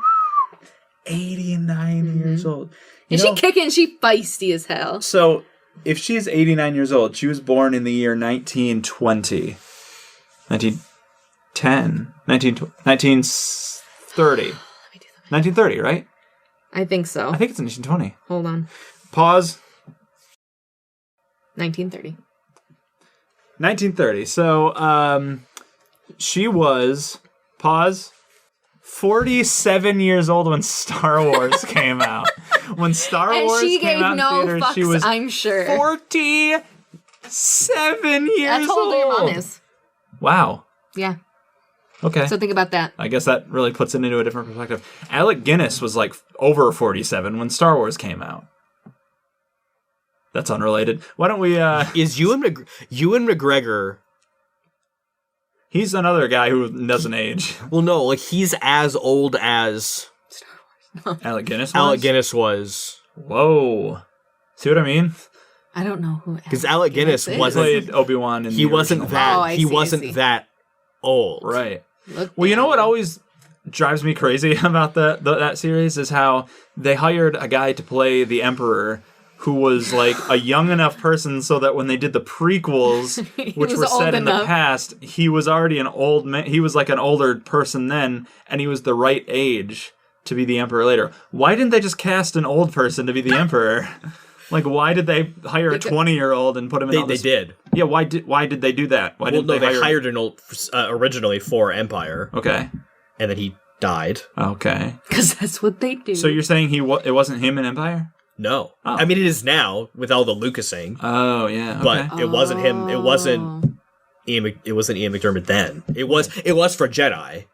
Speaker 1: 89 years old.
Speaker 2: Is she kicking? She feisty as hell.
Speaker 1: So, if she's 89 years old, she was born in the year 1920. 1910. 1930. 1930, right?
Speaker 2: I think so.
Speaker 1: I think it's 1920.
Speaker 2: Hold on.
Speaker 1: Pause.
Speaker 2: 1930.
Speaker 1: 1930. So, she was, pause, 47 years old when Star Wars came out. When Star
Speaker 2: And
Speaker 1: Wars
Speaker 2: she
Speaker 1: came
Speaker 2: gave
Speaker 1: out in
Speaker 2: no
Speaker 1: theaters,
Speaker 2: fucks,
Speaker 1: she was
Speaker 2: I'm sure.
Speaker 1: 47 years
Speaker 2: That's how old your mom is.
Speaker 1: Wow.
Speaker 2: Yeah.
Speaker 1: Okay.
Speaker 2: So think about that.
Speaker 1: I guess that really puts it into a different perspective. Alec Guinness was like over 47 when Star Wars came out. That's unrelated. Why don't we,
Speaker 3: Is Ewan McGregor?
Speaker 1: he's another guy who doesn't age.
Speaker 3: Well, no, like he's as old as
Speaker 1: Alec Guinness was?
Speaker 3: Alec Guinness was.
Speaker 1: Whoa. See what I mean?
Speaker 2: I don't know who.
Speaker 3: Because Alec Guinness
Speaker 2: is.
Speaker 1: He
Speaker 3: wasn't.
Speaker 1: played Obi-Wan in
Speaker 3: He
Speaker 1: the
Speaker 3: wasn't
Speaker 1: original.
Speaker 3: that.
Speaker 2: Oh, I
Speaker 3: he
Speaker 2: see, I
Speaker 3: wasn't
Speaker 2: see.
Speaker 3: that old.
Speaker 1: Right.
Speaker 2: Look
Speaker 1: Well, you know
Speaker 2: down.
Speaker 1: what always drives me crazy about that series is how they hired a guy to play the Emperor who was like a young enough person so that when they did the prequels, which
Speaker 2: was
Speaker 1: were
Speaker 2: old
Speaker 1: set in the
Speaker 2: enough.
Speaker 1: past, he was already an old man. He was like an older person then, and he was the right age to be the Emperor later. Why didn't they just cast an old person to be the Emperor? Like, why did they hire a 20-year-old and put him in all
Speaker 3: They
Speaker 1: this?
Speaker 3: did.
Speaker 1: Yeah, why did they do that? Why
Speaker 3: Well,
Speaker 1: didn't
Speaker 3: no, they
Speaker 1: hire...
Speaker 3: hired an old originally for Empire,
Speaker 1: Okay.
Speaker 3: and then he died.
Speaker 1: Okay.
Speaker 2: Because that's what they do.
Speaker 1: So you're saying it wasn't him in Empire?
Speaker 3: No,
Speaker 1: Oh.
Speaker 3: I mean it is now with all the Lucasing,
Speaker 1: Oh, yeah. Okay.
Speaker 3: but it wasn't him. It wasn't Ian. It wasn't Ian McDermott then. It was for Jedi,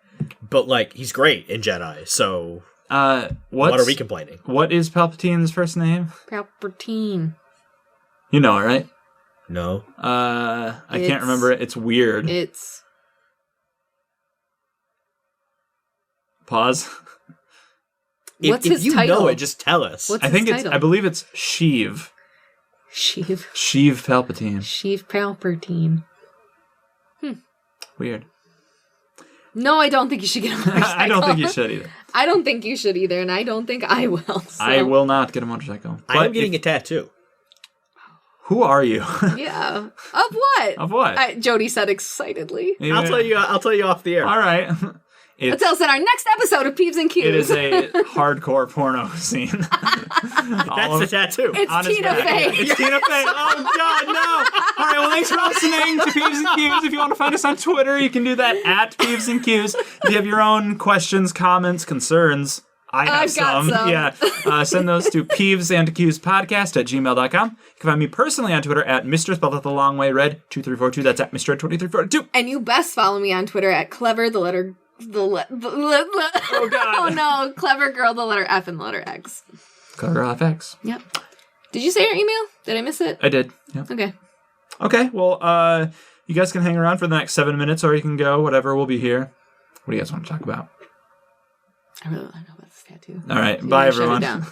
Speaker 3: but like he's great in Jedi. So what are we complaining?
Speaker 1: What is Palpatine's first name?
Speaker 2: Palpatine.
Speaker 1: You know it, right?
Speaker 3: No,
Speaker 1: I can't
Speaker 2: It's-
Speaker 1: remember it. It's weird.
Speaker 2: It's
Speaker 1: Pause.
Speaker 2: what's
Speaker 3: if
Speaker 2: his
Speaker 3: you
Speaker 2: title?
Speaker 3: know it, just tell us.
Speaker 2: What's
Speaker 1: I think
Speaker 2: his
Speaker 1: it's.
Speaker 2: title?
Speaker 1: I believe it's Sheev.
Speaker 2: Sheev.
Speaker 1: Sheev Palpatine.
Speaker 2: Sheev Palpatine.
Speaker 1: Weird.
Speaker 2: No, I don't think you should get a motorcycle.
Speaker 1: I don't think you should either.
Speaker 2: I don't think you should either, and I don't think I will. So.
Speaker 1: I will not get a motorcycle.
Speaker 3: I am getting a tattoo.
Speaker 1: Who are you?
Speaker 2: Yeah. Of what?
Speaker 1: Of what?
Speaker 2: Jody said excitedly.
Speaker 3: I'll tell you. I'll tell you off the air.
Speaker 1: All right.
Speaker 2: Let's tell us in our next episode of Peeves and Qs.
Speaker 1: It is a hardcore porno scene.
Speaker 3: That's the tattoo.
Speaker 2: It's
Speaker 1: on his
Speaker 2: Tina
Speaker 1: back.
Speaker 2: Fey.
Speaker 1: It's Tina Fey. Oh, God, no. All right, well, thanks for listening to Peeves and Qs. If you want to find us on Twitter, you can do that at Peeves and Qs. If you have your own questions, comments, concerns, I've
Speaker 2: got some.
Speaker 1: Yeah. Send those to peevesandqspodcast@gmail.com. You can find me personally on Twitter at Mr. Spelled out the long way, red 2342. That's at Mr. 2342.
Speaker 2: And you best follow me on Twitter at clever, the letter...
Speaker 1: Oh, God.
Speaker 2: Oh, no. Clever girl, the letter F and the letter X.
Speaker 1: Clever FX.
Speaker 2: Yep. Did you say your email? Did I miss it?
Speaker 1: I did. Yeah.
Speaker 2: Okay.
Speaker 1: Okay, well, you guys can hang around for the next 7 minutes, or you can go, whatever, we'll be here. What do you guys want to talk about?
Speaker 2: I really want to know about this tattoo.
Speaker 1: All right,
Speaker 2: You
Speaker 1: bye,
Speaker 2: can shut it
Speaker 1: everyone.
Speaker 2: down.